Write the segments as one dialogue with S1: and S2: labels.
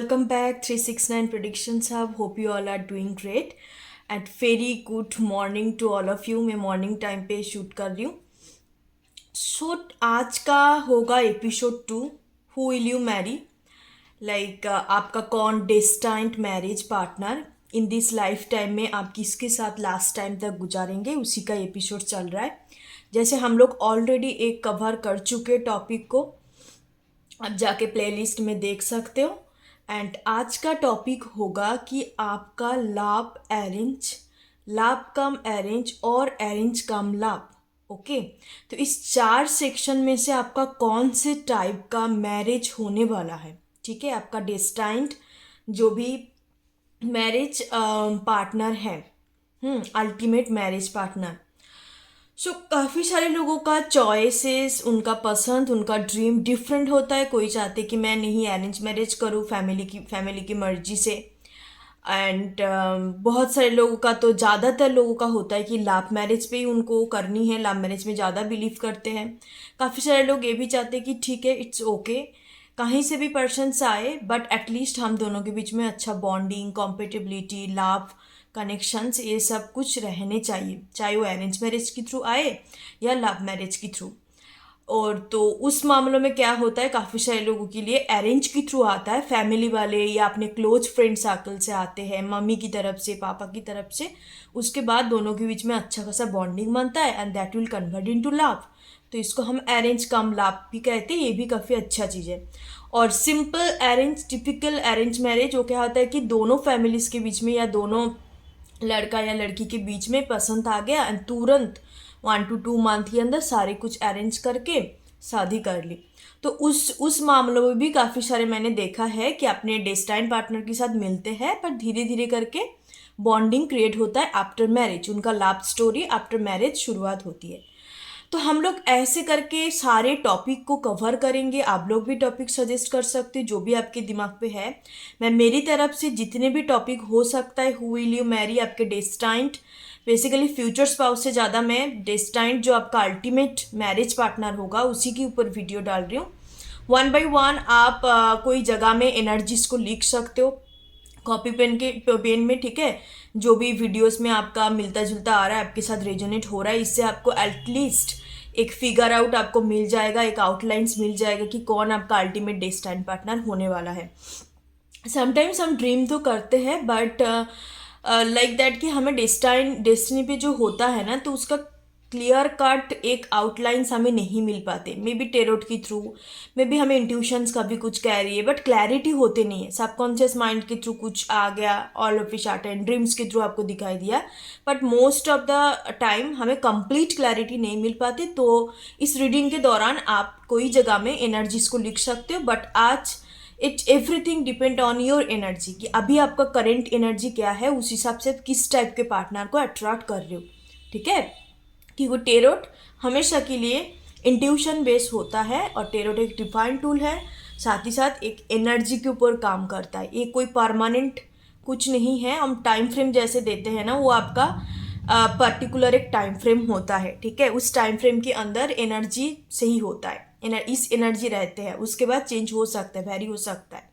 S1: welcome back 369 Predictions Hub. Hope you all are doing great and very good morning to all of you. मैं morning time पे shoot कर रही हूँ. आज का होगा episode 2. Who will you Mary. आपका कौन destined marriage partner in this life time में आप किसके साथ लास्ट टाइम तक गुजारेंगे, उसी का एपिसोड चल रहा है. जैसे हम लोग ऑलरेडी एक कवर कर चुके टॉपिक को, आप जाके प्लेलिस्ट में देख सकते हो. एंड आज का टॉपिक होगा कि आपका लाभ कम अरेंज और अरेंज कम लाभ. ओके, तो इस 4 सेक्शन में से आपका कौन से टाइप का मैरिज होने वाला है. ठीक है, आपका डेस्टाइंड जो भी मैरिज पार्टनर है, अल्टीमेट मैरिज पार्टनर. काफ़ी सारे लोगों का चॉइसेस, उनका पसंद, उनका ड्रीम डिफरेंट होता है. कोई चाहते कि मैं नहीं अरेंज मैरिज करूँ फैमिली की मर्जी से. एंड बहुत सारे लोगों का, तो ज़्यादातर लोगों का होता है कि लव मैरिज पे ही उनको करनी है, लव मैरिज में ज़्यादा बिलीव करते हैं. काफ़ी सारे लोग ये भी चाहते हैं कि ठीक है, इट्स ओके, कहीं से भी पर्सन्स आए बट एटलीस्ट हम दोनों के बीच में अच्छा बॉन्डिंग, कॉम्पेटिबिलिटी, लव, कनेक्शंस, ये सब कुछ रहने चाहिए, चाहे वो अरेंज मैरिज के थ्रू आए या लव मैरिज के थ्रू. और तो उस मामलों में क्या होता है, काफ़ी सारे लोगों के लिए अरेंज के थ्रू आता है, फैमिली वाले या अपने क्लोज फ्रेंड सर्कल से आते हैं, मम्मी की तरफ से, पापा की तरफ से. उसके बाद दोनों के बीच में अच्छा खासा बॉन्डिंग बनता है and that will convert into love. तो इसको हम अरेंज कम लव भी कहते हैं. ये भी काफ़ी अच्छा चीज़ है. और simple arrange, typical arrange marriage वो क्या होता है कि दोनों फैमिलीज़ के बीच में या दोनों लड़का या लड़की के बीच में पसंद आ गया एंड तुरंत 1 to 2 मंथ के अंदर सारे कुछ अरेंज करके शादी कर ली. तो उस मामलों में भी काफ़ी सारे मैंने देखा है कि अपने डेस्टाइन पार्टनर के साथ मिलते हैं, पर धीरे धीरे करके बॉन्डिंग क्रिएट होता है आफ्टर मैरिज. उनका लव स्टोरी आफ्टर मैरिज शुरुआत होती है. तो हम लोग ऐसे करके सारे टॉपिक को कवर करेंगे. आप लोग भी टॉपिक सजेस्ट कर सकते हो जो भी आपके दिमाग पे है. मैं मेरी तरफ से जितने भी टॉपिक हो सकता है, हु विल यू मैरी, आपके डेस्टाइंड, बेसिकली फ्यूचर स्पाउस से ज़्यादा मैं डेस्टाइंड जो आपका अल्टीमेट मैरिज पार्टनर होगा उसी के ऊपर वीडियो डाल रही हूँ. 1 by 1 आप कोई जगह में एनर्जीज को लिख सकते हो कॉपी पेन में. ठीक है, जो भी वीडियोस में आपका मिलता जुलता आ रहा है, आपके साथ रेजोनेट हो रहा है, इससे आपको एटलीस्ट एक फिगर आउट आपको मिल जाएगा, एक आउटलाइंस मिल जाएगा कि कौन आपका अल्टीमेट डेस्टाइन पार्टनर होने वाला है. समटाइम्स हम ड्रीम तो करते हैं बट लाइक दैट कि हमें डेस्टिनी पे जो होता है ना, तो उसका क्लियर कट एक आउटलाइंस हमें नहीं मिल पाते. मे बी टेरोट के थ्रू, मे बी हमें इंट्यूशंस का भी कुछ कह रही है बट क्लैरिटी होते नहीं है. सबकॉन्शियस माइंड के थ्रू कुछ आ गया, all of it and dreams के थ्रू आपको दिखाई दिया, but most of the time हमें कंप्लीट क्लैरिटी नहीं मिल पाती. तो इस रीडिंग के दौरान आप कोई जगह में एनर्जीज को लिख सकते हो. बट आज everything depend on your energy, कि अभी आपका करेंट एनर्जी क्या है, उस हिसाब से आप किस टाइप के पार्टनर को अट्रैक्ट कर रहे हो. ठीक है, कि वो टेरोट हमेशा के लिए इंट्यूशन बेस होता है और टेरोट एक डिफाइन टूल है, साथ ही साथ एक एनर्जी के ऊपर काम करता है. ये कोई परमानेंट कुछ नहीं है. हम टाइम फ्रेम जैसे देते हैं ना, वो आपका पर्टिकुलर एक टाइम फ्रेम होता है. ठीक है, उस टाइम फ्रेम के अंदर एनर्जी सही होता है, इस एनर्जी रहते हैं, उसके बाद चेंज हो सकता है, वेरी हो सकता है.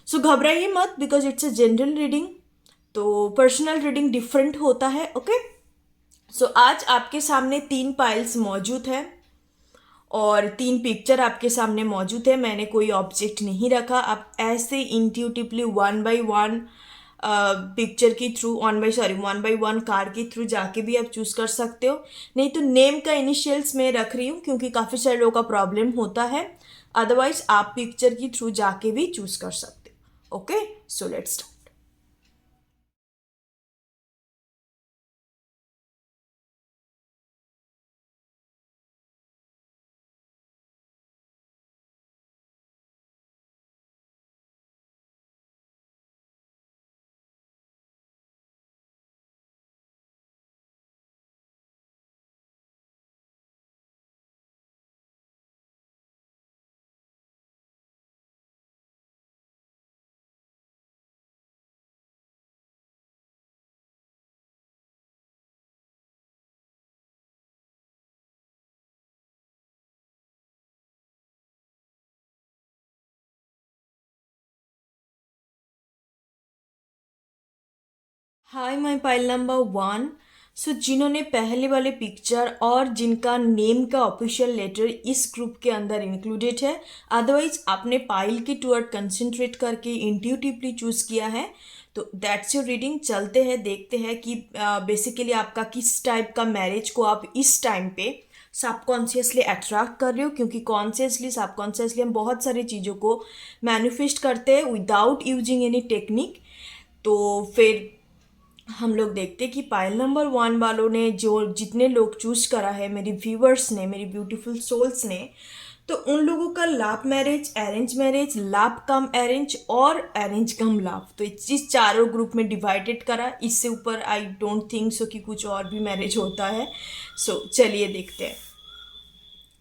S1: सो घबराइए मत, because it's a general reading, तो पर्सनल रीडिंग डिफरेंट होता है. ओके, सो आज आपके सामने 3 पाइल्स मौजूद है और 3 पिक्चर आपके सामने मौजूद है. मैंने कोई ऑब्जेक्ट नहीं रखा. आप ऐसे इंट्यूटिवली 1 by 1 पिक्चर के थ्रू, 1 by 1 कार्ड के थ्रू जाके भी आप चूज कर सकते हो. नहीं तो नेम का इनिशियल्स मैं रख रही हूँ क्योंकि काफ़ी सारे लोगों का प्रॉब्लम होता है. अदरवाइज आप पिक्चर के थ्रू जाके भी चूज कर सकते हो. Okay, so let's start. Hi my pile number 1। सो जिन्होंने पहले वाले पिक्चर और जिनका नेम का ऑफिशियल लेटर इस ग्रुप के अंदर इंक्लूडेड है, अदरवाइज आपने पाइल के टूवर्ड कंसंट्रेट करके इंट्यूटिवली चूज किया है, तो दैट्स योर रीडिंग। चलते हैं, देखते हैं कि बेसिकली आपका किस टाइप का मैरिज को आप इस टाइम पे सबकॉन्शियसली अट्रैक्ट कर रहे हो, क्योंकि कॉन्शियसली सबकॉन्शियसली हम बहुत सारी चीज़ों को मैनिफेस्ट करते हैं विदाउट यूजिंग एनी टेक्निक। तो फिर हम लोग देखते कि पाइल नंबर 1 वालों ने, जो जितने लोग चूज करा है, मेरी व्यूवर्स ने, मेरी ब्यूटीफुल सोल्स ने, तो उन लोगों का love marriage, arrange marriage, love cum arrange और अरेंज कम लव, तो इस चारों ग्रुप में डिवाइडेड करा। इससे ऊपर आई डोंट थिंक सो कि कुछ और भी मैरिज होता है। सो चलिए देखते हैं।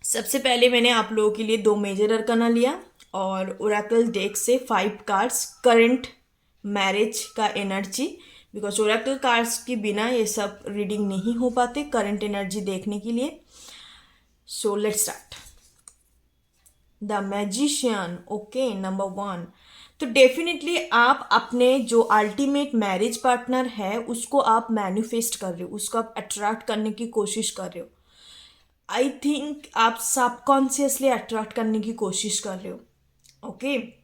S1: सबसे पहले मैंने आप लोगों के लिए 2 मेजर अरकाना लिया और ओरेकल डेक से 5 कार्ड्स करंट मैरिज का एनर्जी, बिकॉज ओरेकल कार्ड्स के बिना ये सब रीडिंग नहीं हो पाते करंट एनर्जी देखने के लिए। So let's start. The magician, okay, number 1। तो डेफिनेटली आप अपने जो अल्टीमेट मैरिज पार्टनर है उसको आप मैनिफेस्ट कर रहे हो, उसको आप अट्रैक्ट करने की कोशिश कर रहे हो। आई थिंक आप सबकॉन्शियसली अट्रैक्ट करने की कोशिश कर रहे हो। ओके,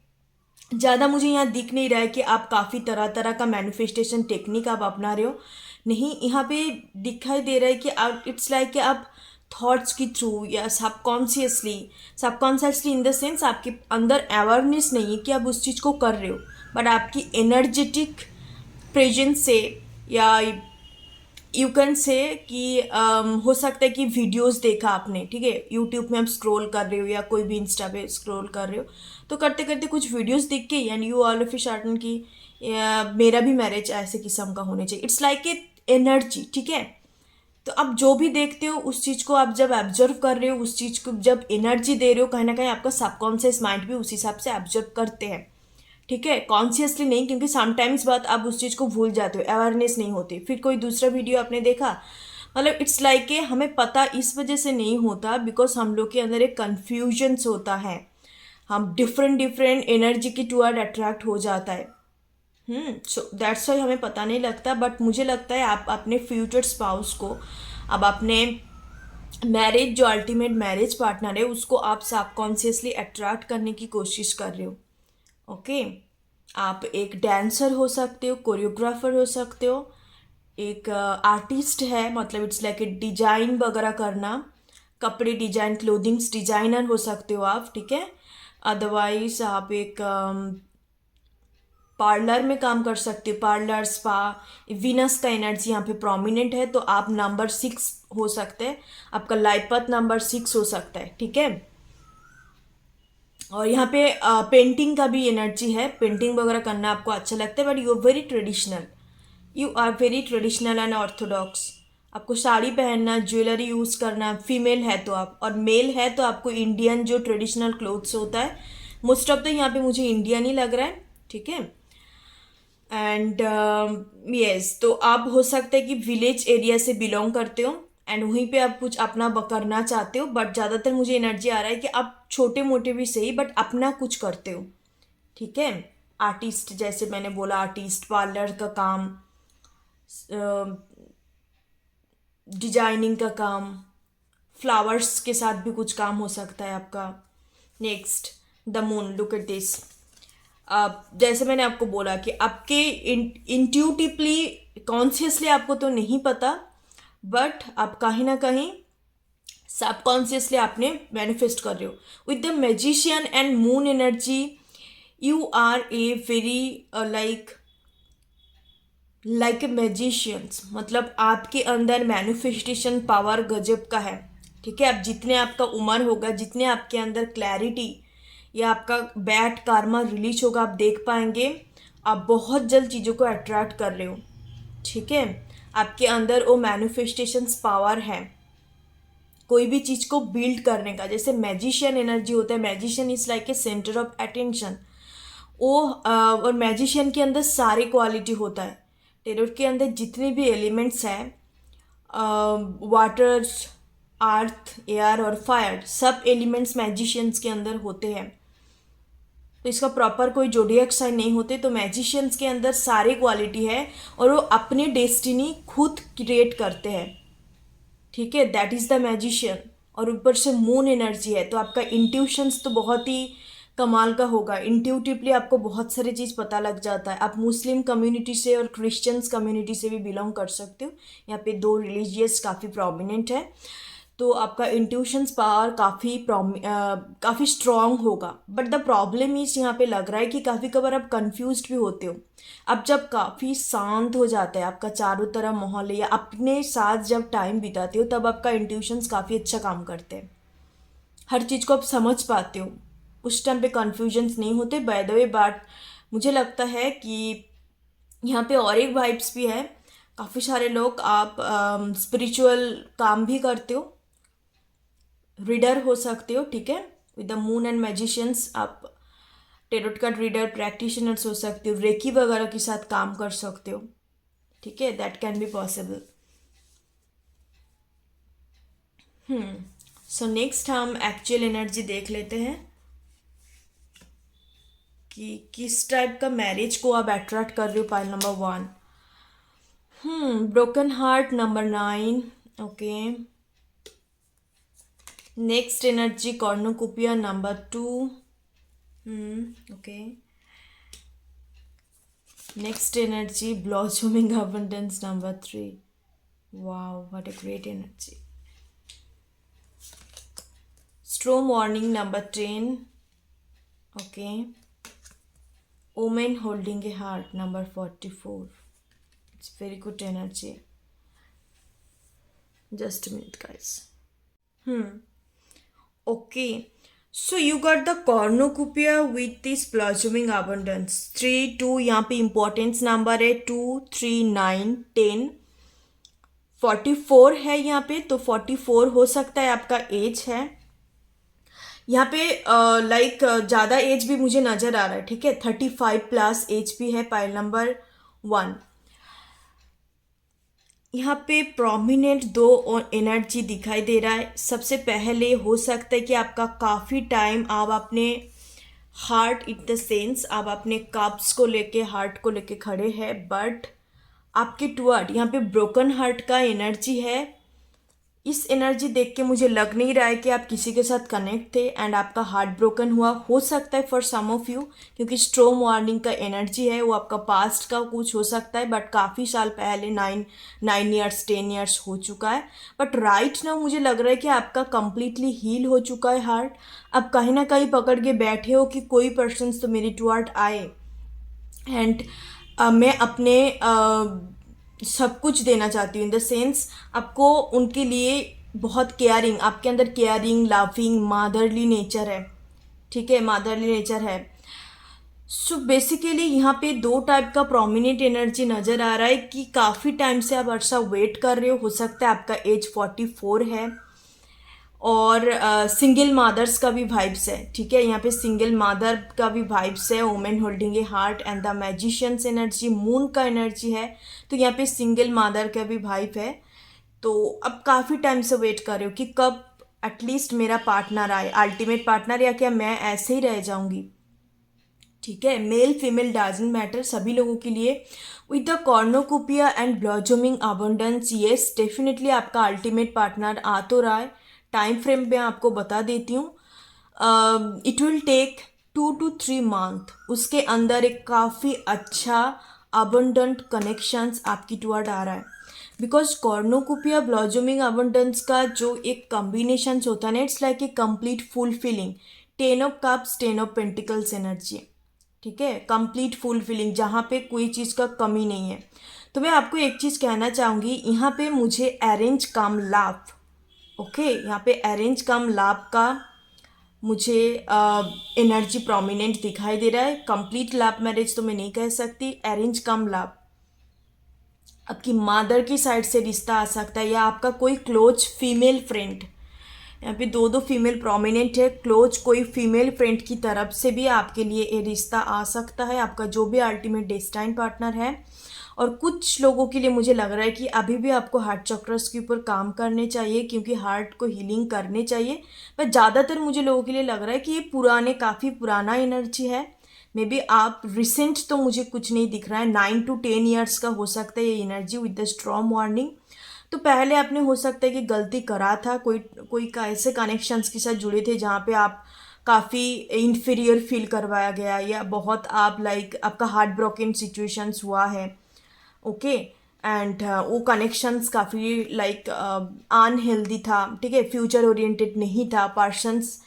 S1: ज़्यादा मुझे यहाँ दिख नहीं रहा है कि आप काफ़ी तरह तरह का मैनिफेस्टेशन टेक्निक आप अपना रहे हो। नहीं, यहाँ पे दिखाई दे रहा है कि आप, इट्स लाइक कि आप थॉट्स के थ्रू या सबकॉन्शियसली इन द सेंस आपके अंदर अवेयरनेस नहीं है कि आप उस चीज़ को कर रहे हो, बट आपकी एनर्जेटिक प्रेजेंस से, या यू कैन से कि हो सकता है कि वीडियोस देखा आपने, ठीक है, यूट्यूब में आप स्क्रॉल कर रहे हो या कोई भी इंस्टा पे स्क्रॉल कर रहे हो, तो करते करते कुछ वीडियोस दिख के and you all of a sudden की मेरा भी मैरिज ऐसे किस्म का होने चाहिए। इट्स लाइक ए एनर्जी, ठीक है। तो आप जो भी देखते हो उस चीज़ को आप जब ऑब्जर्व कर रहे हो, उस चीज़ को जब एनर्जी दे रहे हो, कहीं ना कहीं आपका सबकॉन्शियस माइंड भी उस हिसाब से ऑब्जर्व करते हैं, ठीक है, कॉन्शियसली नहीं, क्योंकि समटाइम्स बात आप उस चीज़ को भूल जाते हो, अवेयरनेस नहीं होती। फिर कोई दूसरा वीडियो आपने देखा, मतलब इट्स लाइक कि हमें पता इस वजह से नहीं होता बिकॉज हम लोग के अंदर एक कन्फ्यूजन्स होता है, हम डिफरेंट डिफरेंट एनर्जी की टूवर्ड अट्रैक्ट हो जाता है। सो दैट्स वाई हमें पता नहीं लगता, बट मुझे लगता है आप अपने फ्यूचर स्पाउस को, अब अपने मैरिज, जो अल्टीमेट मैरिज पार्टनर है, उसको आप सबकॉन्शियसली अट्रैक्ट करने की कोशिश कर रहे हो। ओके, आप एक डांसर हो सकते हो, कोरियोग्राफर हो सकते हो, एक आर्टिस्ट है, मतलब इट्स लाइक ए डिजाइन वगैरह करना, कपड़े डिजाइन, क्लोथिंग्स डिजाइनर हो सकते हो आप, ठीक है। अदरवाइज आप एक पार्लर में काम कर सकते हो, पार्लर, स्पा। वीनस का एनर्जी यहाँ पे प्रोमिनेंट है, तो आप नंबर 6 हो सकते हैं, आपका लाइफ पथ नंबर 6 हो सकता है, ठीक है। और यहाँ पे पेंटिंग का भी एनर्जी है, पेंटिंग वगैरह करना आपको अच्छा लगता है, but you are very traditional, you are very traditional and orthodox. आपको साड़ी पहनना, ज्वेलरी यूज़ करना, फीमेल है तो आप, और मेल है तो आपको इंडियन जो ट्रेडिशनल क्लोथ्स होता है, मोस्ट ऑफ द यहाँ पे मुझे इंडियन ही लग रहा है, ठीक है। एंड यस, तो आप हो सकता है कि विलेज एरिया से बिलोंग करते हो एंड वहीं पे आप कुछ अपना करना चाहते हो, बट ज़्यादातर मुझे एनर्जी आ रहा है कि आप छोटे मोटे भी सही बट अपना कुछ करते हो, ठीक है। आर्टिस्ट, जैसे मैंने बोला, आर्टिस्ट, पार्लर का काम, डिजाइनिंग का काम, फ्लावर्स के साथ भी कुछ काम हो सकता है आपका। Next, the moon, look at this. जैसे मैंने आपको बोला कि आपके इंट्यूटिवली, कॉन्शियसली आपको तो नहीं पता, बट आप कहीं ना कहीं सबकॉन्शियसली आपने मैनिफेस्ट कर रहे हो with the magician and moon energy. You are a very like a magicians, मतलब आपके अंदर मैनिफेस्टेशन पावर गजब का है, ठीक है। अब जितने आपका उम्र होगा, जितने आपके अंदर क्लैरिटी या आपका बैड कार्मा रिलीज होगा, आप देख पाएंगे आप बहुत जल्द चीज़ों को अट्रैक्ट कर रहे हो, ठीक है। आपके अंदर वो मैनिफेस्टेशंस पावर है कोई भी चीज़ को बिल्ड करने का। जैसे मैजिशियन एनर्जी होता है, magician is like a centre of attention, वो और मैजिशियन के अंदर सारी क्वालिटी होता है। टेरोट के अंदर जितने भी एलिमेंट्स हैं, वाटर, अर्थ, एयर और फायर, सब एलिमेंट्स मैजिशियंस के अंदर होते हैं। तो इसका प्रॉपर कोई जोडियक साइन नहीं होते। तो मैजिशियंस के अंदर सारी क्वालिटी है और वो अपनी डेस्टिनी खुद क्रिएट करते हैं, ठीक है, दैट इज़ द मैजिशियन। और ऊपर से मून एनर्जी है, तो आपका इंट्यूशंस तो बहुत ही कमाल का होगा। इंट्यूटिवली आपको बहुत सारी चीज़ पता लग जाता है। आप मुस्लिम कम्युनिटी से और क्रिश्चियंस कम्युनिटी से भी बिलोंग कर सकते हो। यहाँ पे दो रिलीजियस काफ़ी प्रोमिनेंट है, तो आपका इंट्यूशंस पावर काफ़ी स्ट्रॉन्ग होगा। बट द प्रॉब्लम इज यहाँ पे लग रहा है कि काफ़ी कबार आप कंफ्यूज भी होते हो। अब जब काफ़ी शांत हो जाता है आपका चारों तरफ माहौल, या अपने साथ जब टाइम बिताते हो, तब आपका इंट्यूशंस काफ़ी अच्छा काम करते हैं। हर चीज़ को आप समझ पाते हो, उस टाइम पे कन्फ्यूजन्स नहीं होते। बाय द वे बात मुझे लगता है कि यहाँ पे और एक वाइब्स भी है। काफ़ी सारे लोग आप स्पिरिचुअल काम भी करते हो, रीडर हो सकते हो, ठीक है, with the moon and magicians आप टेरोट कार्ड रीडर प्रैक्टिशनर्स हो सकते हो, रेकी वगैरह के साथ काम कर सकते हो, ठीक है, that can be possible. So next हम एक्चुअल एनर्जी देख लेते हैं कि किस टाइप का मैरिज को आप अट्रैक्ट कर रहे हो। Pile number 1, broken heart number 9, okay. Next energy cornucopia number 2, okay. Next energy blossoming abundance number 3, wow what a great energy. Storm warning number 10, okay. Omen holding a heart number 44, it's very good energy. Just a minute guys. Okay, so you got the cornucopia with this blossoming abundance 3 2, यहाँ पे importance number है 2 3 9 10 44 है यहाँ पे। तो 44 हो सकता है आपका एज है यहाँ पे, लाइक ज़्यादा एज भी मुझे नज़र आ रहा है, ठीक है, 35 प्लस एज भी है। पाइल नंबर 1, यहाँ पे प्रोमिनेंट दो एनर्जी दिखाई दे रहा है। सबसे पहले हो सकता है कि आपका काफ़ी टाइम आप अपने हार्ट इन द सेंस आप अपने कप्स को लेके हार्ट को लेके खड़े हैं, बट आपके टुवर्ड यहाँ पे ब्रोकन हार्ट का एनर्जी है। इस एनर्जी देख के मुझे लग नहीं रहा है कि आप किसी के साथ कनेक्ट थे एंड आपका हार्ट ब्रोकन हुआ। हो सकता है फॉर सम ऑफ यू, क्योंकि स्ट्रॉम वार्निंग का एनर्जी है, वो आपका पास्ट का कुछ हो सकता है, बट काफ़ी साल पहले 9 ईयर्स 10 ईयर्स हो चुका है। बट राइट नाउ मुझे लग रहा है कि आपका कंप्लीटली हील हो चुका है हार्ट। अब कहीं ना कहीं पकड़ के बैठे हो कि कोई पर्सन तो मेरी टुवर्ड आए एंड मैं अपने सब कुछ देना चाहती हूँ, इन द सेंस आपको उनके लिए बहुत केयरिंग, आपके अंदर केयरिंग लविंग मादरली नेचर है, ठीक है, मादरली नेचर है। सो बेसिकली यहाँ पे दो टाइप का प्रोमिनेंट एनर्जी नज़र आ रहा है कि काफ़ी टाइम से आप अर्सा वेट कर रहे हो सकता है आपका एज 44 है, और सिंगल मदर्स का भी वाइब्स है, ठीक है, यहाँ पे सिंगल मदर का भी वाइब्स है। Women holding a heart and the magicians energy moon का एनर्जी है, तो यहाँ पे सिंगल मदर का भी वाइब है। तो अब काफ़ी टाइम से वेट कर रहे हो कि कब एटलीस्ट मेरा पार्टनर आए, अल्टीमेट पार्टनर, या क्या मैं ऐसे ही रह जाऊंगी, ठीक है, मेल फीमेल डजंट मैटर, सभी लोगों के लिए। With the कॉर्नोकोपिया and blossoming abundance, yes definitely आपका अल्टीमेट पार्टनर आ तो रहा है। टाइम फ्रेम मैं आपको बता देती हूँ, it will take 2 to 3 month, उसके अंदर एक काफ़ी अच्छा अबंडेंट कनेक्शंस आपकी टुवर्ड आ रहा है। बिकॉज कॉर्नोकोपिया ब्लॉसमिंग अबंडेंस का जो एक कॉम्बिनेशन होता है ना, it's like a complete fulfilling 10 of cups 10 of pentacles energy, ठीक है, कंप्लीट फुलफिलिंग, जहाँ पे कोई चीज़ का कमी नहीं है। तो मैं आपको एक चीज़ कहना चाहूँगी, यहाँ पे मुझे अरेंज कम लाभ, ओके, यहाँ पे अरेंज कम लाभ का मुझे एनर्जी प्रोमिनेंट दिखाई दे रहा है। कंप्लीट लाभ मैरिज तो मैं नहीं कह सकती, अरेंज कम लाभ, आपकी मदर की साइड से रिश्ता आ सकता है, या आपका कोई क्लोज फीमेल फ्रेंड, यहाँ पे दो फीमेल प्रोमिनेंट है, क्लोज कोई फीमेल फ्रेंड की तरफ से भी आपके लिए ये रिश्ता आ सकता है, आपका जो भी अल्टीमेट डेस्टाइन पार्टनर है। और कुछ लोगों के लिए मुझे लग रहा है कि अभी भी आपको हार्ट चक्रस के ऊपर काम करने चाहिए, क्योंकि हार्ट को हीलिंग करने चाहिए। पर ज़्यादातर मुझे लोगों के लिए लग रहा है कि ये काफ़ी पुराना एनर्जी है, मे बी आप रिसेंट तो मुझे कुछ नहीं दिख रहा है, 9 to 10 ईयर्स का हो सकता है ये energy with the strong warning. तो पहले आपने हो सकता है कि गलती करा था, कोई कोई ऐसे कनेक्शंस के साथ जुड़े थे जहाँ पे आप काफ़ी इन्फीरियर फील करवाया गया, या बहुत आप लाइक आपका हार्ट ब्रोकन सिचुएशंस हुआ है। ओके। एंड वो कनेक्शंस काफ़ी लाइक अनहेल्दी था, ठीक है, फ्यूचर ओरिएंटेड नहीं था, पर्सन्स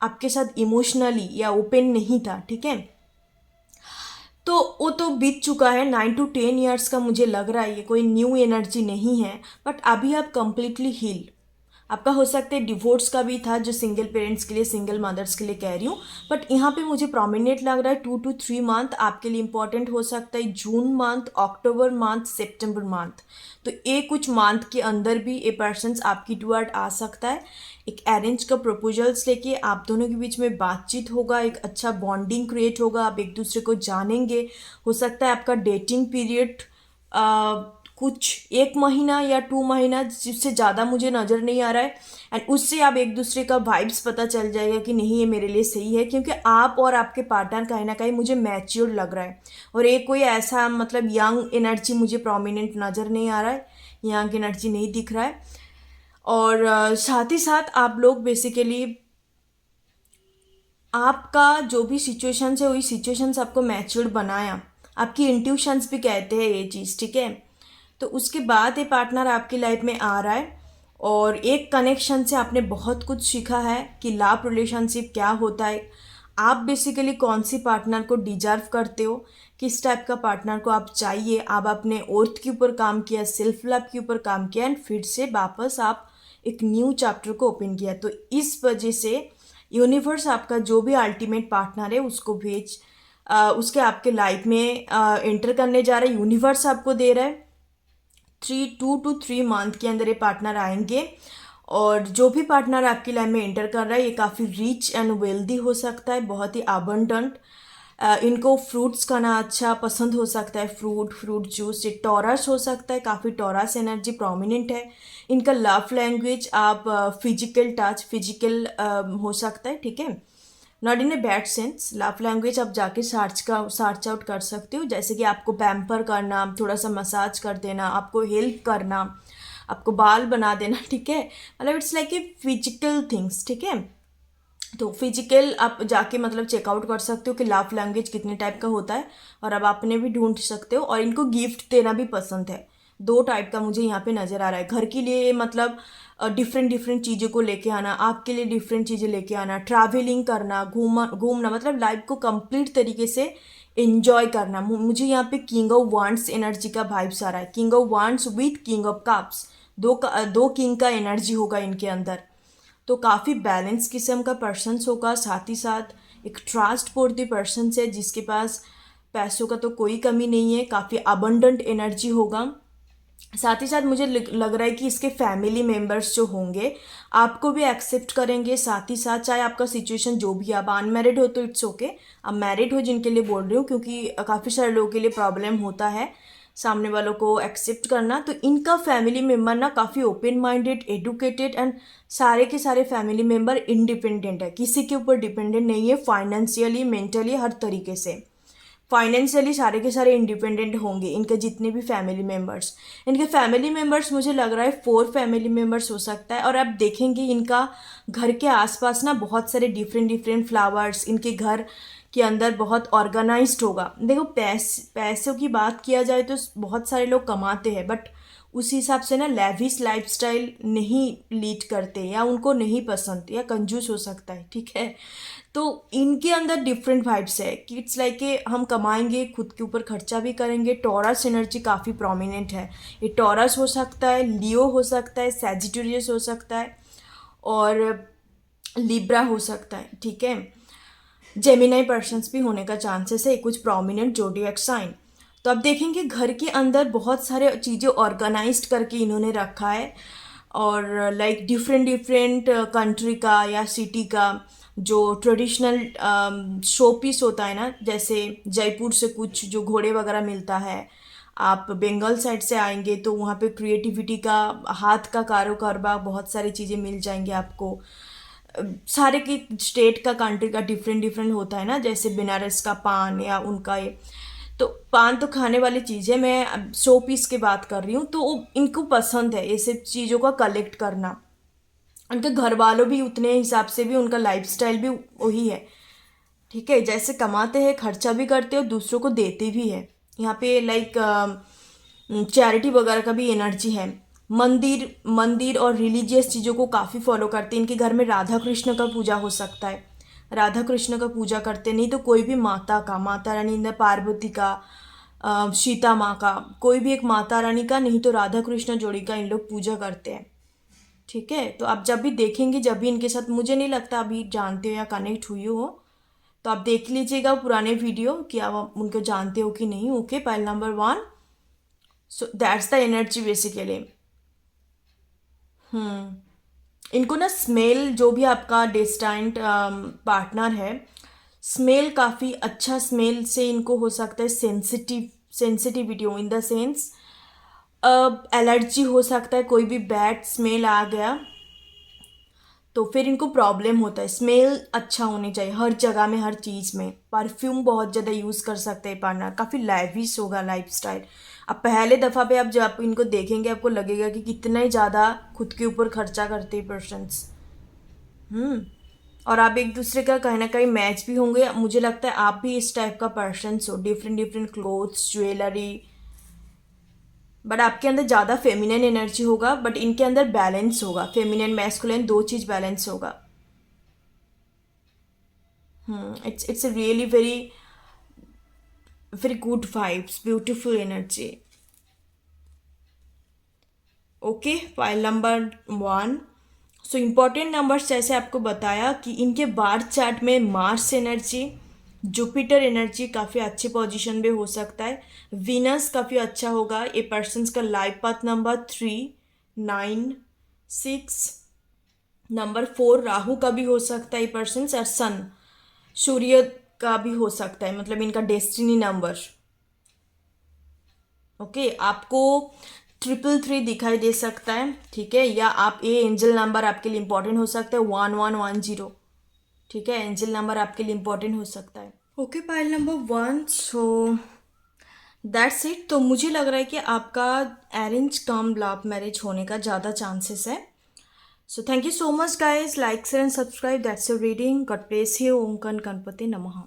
S1: आपके साथ इमोशनली या ओपन नहीं था, ठीक है। तो वो तो बीत चुका है, 9 to 10 ईयर्स का मुझे लग रहा है ये कोई न्यू एनर्जी नहीं है। बट अभी आप कंप्लीटली हील, आपका हो सकता है डिवोर्स का भी था, जो सिंगल पेरेंट्स के लिए, सिंगल मदर्स के लिए कह रही हूँ। बट यहाँ पे मुझे प्रोमिनेंट लग रहा है 2 to 3 मंथ आपके लिए इंपॉर्टेंट हो सकता है, जून मंथ, अक्टूबर मंथ, सितंबर मंथ। तो ये कुछ मंथ के अंदर भी ये पर्सन आपकी टुवर्ड आ सकता है। एक अरेंज का प्रपोजल्स लेके आप दोनों के बीच में बातचीत होगा, एक अच्छा बॉन्डिंग क्रिएट होगा, आप एक दूसरे को जानेंगे। हो सकता है आपका डेटिंग पीरियड कुछ 1 महीना या 2 महीना, जिससे ज़्यादा मुझे नज़र नहीं आ रहा है। एंड उससे आप एक दूसरे का वाइब्स पता चल जाएगा कि नहीं ये मेरे लिए सही है, क्योंकि आप और आपके पार्टनर कहीं ना कहीं मुझे मैच्योर लग रहा है। और एक कोई ऐसा मतलब यंग एनर्जी मुझे प्रोमिनेंट नज़र नहीं आ रहा है, यंग एनर्जी नहीं दिख रहा है। और साथ ही साथ आप लोग बेसिकली आपका जो भी सिचुएशंस है वही सिचुएशंस आपको मैच्योर बनाया, आपकी इंट्यूशंस भी कहते हैं ये चीज़, ठीक है। तो उसके बाद ये पार्टनर आपकी लाइफ में आ रहा है, और एक कनेक्शन से आपने बहुत कुछ सीखा है कि लव रिलेशनशिप क्या होता है, आप बेसिकली कौन सी पार्टनर को डिजर्व करते हो, किस टाइप का पार्टनर को आप चाहिए। आप अपने ओर्थ के ऊपर काम किया, सेल्फ लव के ऊपर काम किया, एंड फिर से वापस आप एक न्यू चैप्टर को ओपन किया। तो इस वजह से यूनिवर्स आपका जो भी अल्टीमेट पार्टनर है उसको उसके आपके लाइफ में एंटर करने जा रहा है, यूनिवर्स आपको दे रहा है। 2 to 3 मंथ के अंदर ये पार्टनर आएंगे, और जो भी पार्टनर आपकी लाइफ में एंटर कर रहा है ये काफ़ी रिच एंड वेल्दी हो सकता है, बहुत ही अबंडेंट। इनको फ्रूट्स खाना अच्छा पसंद हो सकता है, फ्रूट जूस। ये टॉरस हो सकता है, काफ़ी टॉरस एनर्जी प्रोमिनेंट है। इनका लव लैंग्वेज आप फिजिकल टच, फिजिकल हो सकता है, ठीक है, not in a bad sense. Love language आप जाके सर्च आउट कर सकते हो, जैसे कि आपको पैम्पर करना, थोड़ा सा मसाज कर देना, आपको हेल्प करना, आपको बाल बना देना, ठीक है, मतलब it's like a physical things, ठीक है। तो फिजिकल आप जाके मतलब चेकआउट कर सकते हो कि लव लैंग्वेज कितने टाइप का होता है, और अब आपने भी ढूंढ सकते हो। और इनको गिफ्ट देना भी पसंद है, 2 टाइप का मुझे यहाँ पे नज़र आ रहा है। घर के लिए मतलब डिफरेंट डिफरेंट चीज़ों को लेके आना, आपके लिए डिफरेंट चीज़ें लेके आना, ट्रैवलिंग करना, घूमना, मतलब लाइफ को कंप्लीट तरीके से एंजॉय करना। मुझे यहाँ पे किंग ऑफ वांड्स एनर्जी का वाइब्स आ रहा है, king of wands with king of cups, दो किंग का एनर्जी होगा इनके अंदर। तो काफ़ी बैलेंस किस्म का पर्सन्स होगा, साथ ही साथ एक ट्रस्ट वर्दी पर्सन्स है जिसके पास पैसों का तो कोई कमी नहीं है, काफ़ी अबंडेंट एनर्जी होगा। साथ ही साथ मुझे लग रहा है कि इसके फैमिली मेम्बर्स जो होंगे आपको भी एक्सेप्ट करेंगे। साथ ही साथ चाहे आपका सिचुएशन जो भी, आप अनमैरिड हो तो इट्स ओके, आप मैरिड हो जिनके लिए बोल रही हूँ, क्योंकि काफ़ी सारे लोगों के लिए प्रॉब्लम होता है सामने वालों को एक्सेप्ट करना। तो इनका फैमिली मेम्बर ना काफ़ी ओपन माइंडेड, एडुकेटेड, एंड सारे के सारे फैमिली मेम्बर इंडिपेंडेंट है, किसी के ऊपर डिपेंडेंट नहीं है, फाइनेंशियली, मेंटली, हर तरीके से। फाइनेंशियली सारे के सारे इंडिपेंडेंट होंगे इनके जितने भी फैमिली मेम्बर्स। इनके फैमिली मेम्बर्स मुझे लग रहा है 4 फैमिली मेम्बर्स हो सकता है। और आप देखेंगे इनका घर के आसपास ना बहुत सारे डिफरेंट डिफरेंट फ्लावर्स, इनके घर के अंदर बहुत ऑर्गेनाइज्ड होगा। देखो पैसों की बात किया जाए तो बहुत सारे लोग कमाते हैं, बट उस हिसाब से ना लेविश लाइफस्टाइल नहीं लीड करते, या उनको नहीं पसंद, या कंजूस हो सकता है, ठीक है। तो इनके अंदर डिफरेंट वाइब्स है कि इट्स लाइक कि हम कमाएंगे, खुद के ऊपर खर्चा भी करेंगे। टॉरस एनर्जी काफ़ी प्रोमिनेंट है, ये टॉरस हो सकता है, लियो हो सकता है, सैजिटेरियस हो सकता है, और लिब्रा हो सकता है, ठीक है। जेमिनाई पर्सन्स भी होने का चांसेस है, कुछ प्रोमिनेंट जोडिएक साइन। तो अब देखेंगे घर के अंदर बहुत सारे चीज़ें ऑर्गेनाइज्ड करके इन्होंने रखा है, और लाइक डिफरेंट डिफरेंट कंट्री का या सिटी का जो ट्रेडिशनल शो पीस होता है ना, जैसे जयपुर से कुछ जो घोड़े वगैरह मिलता है, आप बंगाल साइड से आएंगे तो वहाँ पे क्रिएटिविटी का, हाथ का कारोबार, बहुत सारी चीज़ें मिल जाएंगे आपको। सारे की स्टेट का कंट्री का डिफरेंट डिफरेंट होता है ना, जैसे बनारस का पान या उनका ये, तो पान तो खाने वाली चीज़ है, मैं अब शो पीस की बात कर रही हूँ, तो इनको पसंद है ये सब चीज़ों का कलेक्ट करना। उनके घर वालों भी उतने हिसाब से भी उनका लाइफस्टाइल भी वही है, ठीक है, जैसे कमाते हैं खर्चा भी करते हैं और दूसरों को देते भी है। यहाँ पे लाइक चैरिटी वगैरह का भी एनर्जी है। मंदिर मंदिर और रिलीजियस चीज़ों को काफ़ी फॉलो करते हैं। इनके घर में राधा कृष्ण का पूजा हो सकता है, राधा कृष्ण का पूजा करते, नहीं तो कोई भी माता का, माता रानी ने पार्वती का, सीता माँ का, कोई भी एक माता रानी का, नहीं तो राधा कृष्ण जोड़ी का इन लोग पूजा करते हैं, ठीक है। तो आप जब भी देखेंगे, जब भी इनके साथ, मुझे नहीं लगता अभी जानते हो या कनेक्ट हुई हो, तो आप देख लीजिएगा पुराने वीडियो कि आप उनको जानते हो कि नहीं। Okay, point number 1, so that's the energy basically. इनको ना स्मेल, जो भी आपका डेस्टाइंड पार्टनर है, स्मेल काफ़ी अच्छा स्मेल से इनको हो सकता है सेंसिटिविटी हो, इन द सेंस एलर्जी हो सकता है, कोई भी बैड स्मेल आ गया तो फिर इनको प्रॉब्लम होता है। स्मेल अच्छा होनी चाहिए हर जगह में, हर चीज़ में। परफ्यूम बहुत ज़्यादा यूज़ कर सकते हैं पार्टनर, काफ़ी लैविश होगा लाइफस्टाइल। अब पहले दफ़ा पे आप जब आप इनको देखेंगे आपको लगेगा कि कितना ही ज़्यादा खुद के ऊपर खर्चा करते हैं पर्सन्स। और आप एक दूसरे का कहीं ना कहीं मैच भी होंगे, मुझे लगता है आप भी इस टाइप का पर्सन्स हो, different different clothes, jewellery, but आपके अंदर ज़्यादा फेमिनिन एनर्जी होगा, बट इनके अंदर बैलेंस होगा, फेमिनिन मैस्कुलिन दो चीज़ बैलेंस होगा। It's a really very good vibes, beautiful energy. Okay, file number 1। So important numbers जैसे आपको बताया कि इनके बार्थ चार्ट में मार्स एनर्जी, जुपिटर एनर्जी काफ़ी अच्छे पोजीशन पे हो सकता है, वीनस काफ़ी अच्छा होगा। ये पर्सन्स का life path number 3, 9, 6, number 4 Rahu का भी हो सकता है ये पर्सन्स, और सन, सूर्य का भी हो सकता है, मतलब इनका डेस्टिनी नंबर। ओके, आपको 333 दिखाई दे सकता है, ठीक है, या आप ये एंजल नंबर आपके लिए इंपॉर्टेंट हो सकता है 1110, ठीक है, एंजल नंबर आपके लिए इंपॉर्टेंट हो सकता है। Okay, pile number 1, so that's it. तो मुझे लग रहा है कि आपका अरेंज कम लव मैरिज होने का ज़्यादा चांसेस है। So thank you so much guys, like share and subscribe, that's your reading, God bless you, ओम कन गणपति नमः।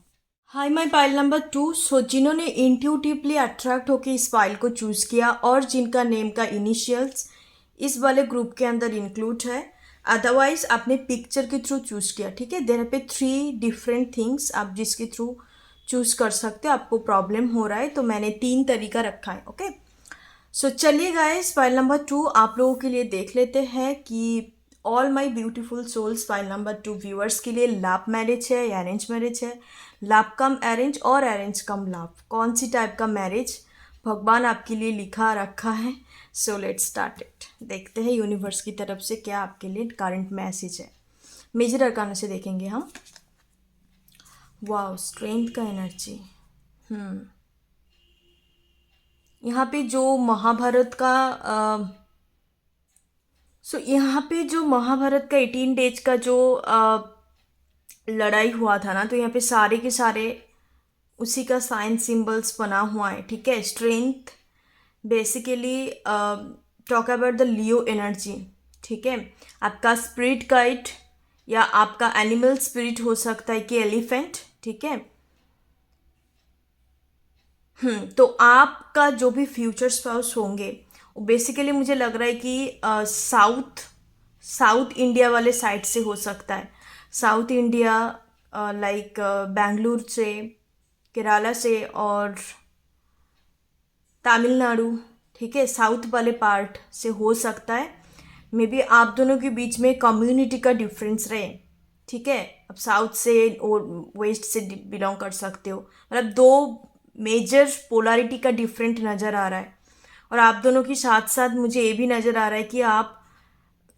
S1: हाई माई पाइल नंबर 2, सो जिन्होंने इंट्यूटिवली अट्रैक्ट होकर इस फाइल को चूज़ किया और जिनका नेम का इनिशियल्स इस वाले ग्रुप के अंदर इंक्लूड है, अदरवाइज आपने पिक्चर के थ्रू चूज़ किया, ठीक है। देयर पे 3 डिफरेंट थिंग्स आप जिसके थ्रू चूज़ कर सकते हो, आपको प्रॉब्लम हो रहा है तो मैंने 3 तरीका रखा है। ओके, सो चलिए गाइस, फाइल नंबर 2 आप लोगों के लिए देख लेते हैं कि all my beautiful souls, pile number 2 viewers के लिए लव मैरिज है या अरेंज मैरिज है, लव कम अरेंज और अरेंज कम लव, कौन सी टाइप का मैरिज भगवान आपके लिए लिखा रखा है। सो लेट्स स्टार्ट इट, देखते हैं यूनिवर्स की तरफ से क्या आपके लिए करंट मैसेज है। मेजर अरकाना से देखेंगे हम। वाओ, स्ट्रेंथ का एनर्जी। यहाँ पे जो महाभारत का यहाँ पे जो महाभारत का 18 डेज का जो लड़ाई हुआ था ना, तो यहाँ पे सारे के सारे उसी का साइन सिंबल्स बना हुआ है, ठीक है। Strength basically talk about the Leo energy, ठीक है। आपका स्पिरिट गाइड या आपका एनिमल स्पिरिट हो सकता है कि एलिफेंट, ठीक है। तो आपका जो भी फ्यूचर स्पाउस होंगे वो बेसिकली मुझे लग रहा है कि साउथ इंडिया वाले साइड से हो सकता है। साउथ इंडिया लाइक बेंगलुरु से, केरला से और तमिलनाडु, ठीक है, साउथ वाले पार्ट से हो सकता है। मे बी आप दोनों के बीच में कम्युनिटी का डिफरेंस रहे, ठीक है। अब साउथ से और वेस्ट से बिलोंग कर सकते हो, मतलब दो मेजर पोलैरिटी का डिफरेंट नज़र आ रहा है। और आप दोनों के साथ साथ मुझे ये भी नज़र आ रहा है कि आप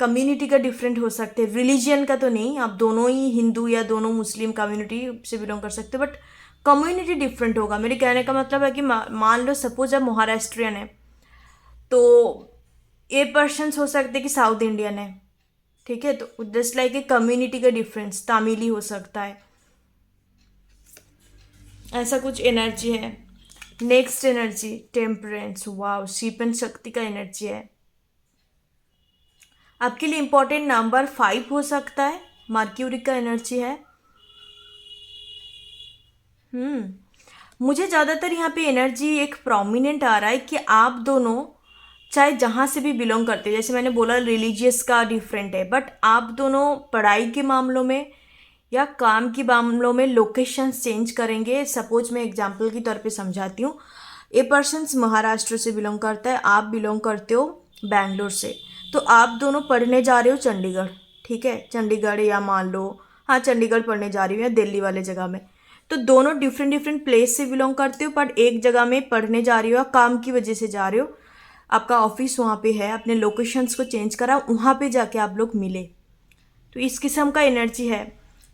S1: कम्युनिटी का डिफरेंट हो सकते हैं, रिलीजियन का तो नहीं, आप दोनों ही हिंदू या दोनों मुस्लिम कम्युनिटी से बिलोंग कर सकते हो, बट कम्युनिटी डिफरेंट होगा। मेरे कहने का मतलब है कि मान लो सपोज आप महाराष्ट्रियन है तो ये पर्सन्स हो सकते कि साउथ इंडियन है, ठीक है, तो जस्ट लाइक ए कम्युनिटी का डिफरेंस, तमिली हो सकता है, ऐसा कुछ एनर्जी है। Next energy temperance, wow, ship and शक्ति का एनर्जी है। आपके लिए इंपॉर्टेंट नंबर 5 हो सकता है, मर्क्यूरी का एनर्जी है। मुझे ज़्यादातर यहाँ पे एनर्जी एक प्रोमिनेंट आ रहा है कि आप दोनों चाहे जहाँ से भी बिलोंग करते हैं, जैसे मैंने बोला रिलीजियस का डिफरेंट है, बट आप दोनों पढ़ाई के मामलों में या काम के मामलों में लोकेशंस चेंज करेंगे। सपोज मैं एग्जांपल के तौर पे समझाती हूँ, ए पर्सन्स महाराष्ट्र से बिलोंग करता है, आप बिलोंग करते हो बैंगलोर से, तो आप दोनों पढ़ने जा रहे हो चंडीगढ़, ठीक है, चंडीगढ़, या मान लो हाँ चंडीगढ़ पढ़ने जा रही हूँ या दिल्ली वाले जगह में, तो दोनों डिफरेंट डिफरेंट प्लेस से बिलोंग करते हो, बट एक जगह में पढ़ने जा रही हो या काम की वजह से जा रहे हो, आपका ऑफिस वहाँ पे है, अपने लोकेशंस को चेंज करा, वहाँ पे जाके आप लोग मिले, तो इस किस्म का एनर्जी है।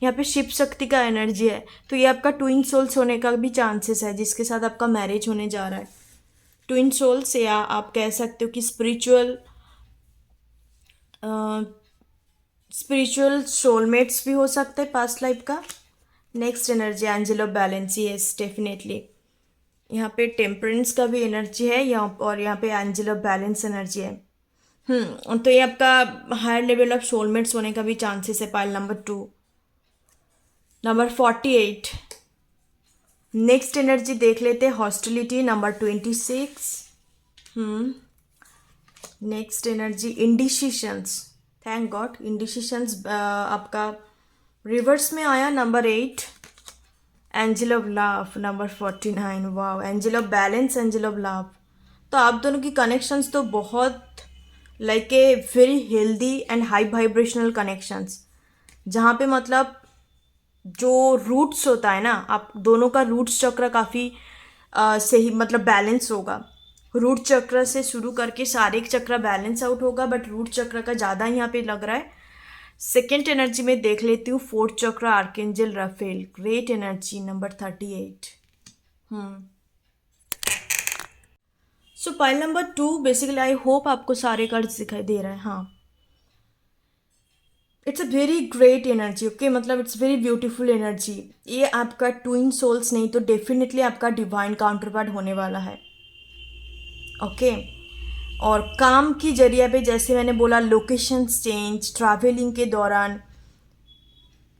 S1: यहाँ पे शिव शक्ति का एनर्जी है, तो ये आपका ट्विन सोल्स होने का भी चांसेस है, जिसके साथ आपका मैरिज होने जा रहा है। ट्विन सोल्स, या आप कह सकते हो कि स्पिरिचुअल सोलमेट्स भी हो सकते हैं पास्ट लाइफ का। Next energy angel of balance, yes definitely यहाँ पे टेम्परेंस का भी एनर्जी है यहाँ, और यहाँ पे एंजल ऑफ बैलेंस एनर्जी है। तो ये आपका हायर लेवल ऑफ सोलमेट्स होने का भी चांसेस है। Pile number 2, number 48। Next energy देख लेते हैं, hostility, number 26। Next energy indecisions, thank God indecisions आपका रिवर्स में आया, number 8। Angel of love, number 49, wow, angel of balance, angel of love. तो आप दोनों की कनेक्शंस तो बहुत like a very healthy and high vibrational connections, जहाँ पे मतलब जो रूट्स होता है ना, आप दोनों का रूट्स चक्र काफ़ी सही मतलब बैलेंस होगा। रूट चक्र से शुरू करके सारे चक्र बैलेंस आउट होगा, बट रूट चक्र का ज़्यादा यहाँ पे लग रहा है। सेकेंड एनर्जी में देख लेती हूँ, fourth chakra archangel Raphael, great energy, number 38। So pile number 2, basically I hope आपको सारे कार्ड्स दिखाई दे रहे हैं। हाँ, it's a very great energy, okay, मतलब इट्स वेरी ब्यूटीफुल एनर्जी। ये आपका ट्विन सोल्स नहीं तो डेफिनेटली आपका डिवाइन काउंटरपार्ट होने वाला है, ओके। और काम की जरिए पे जैसे मैंने बोला, लोकेशंस चेंज, ट्रैवलिंग के दौरान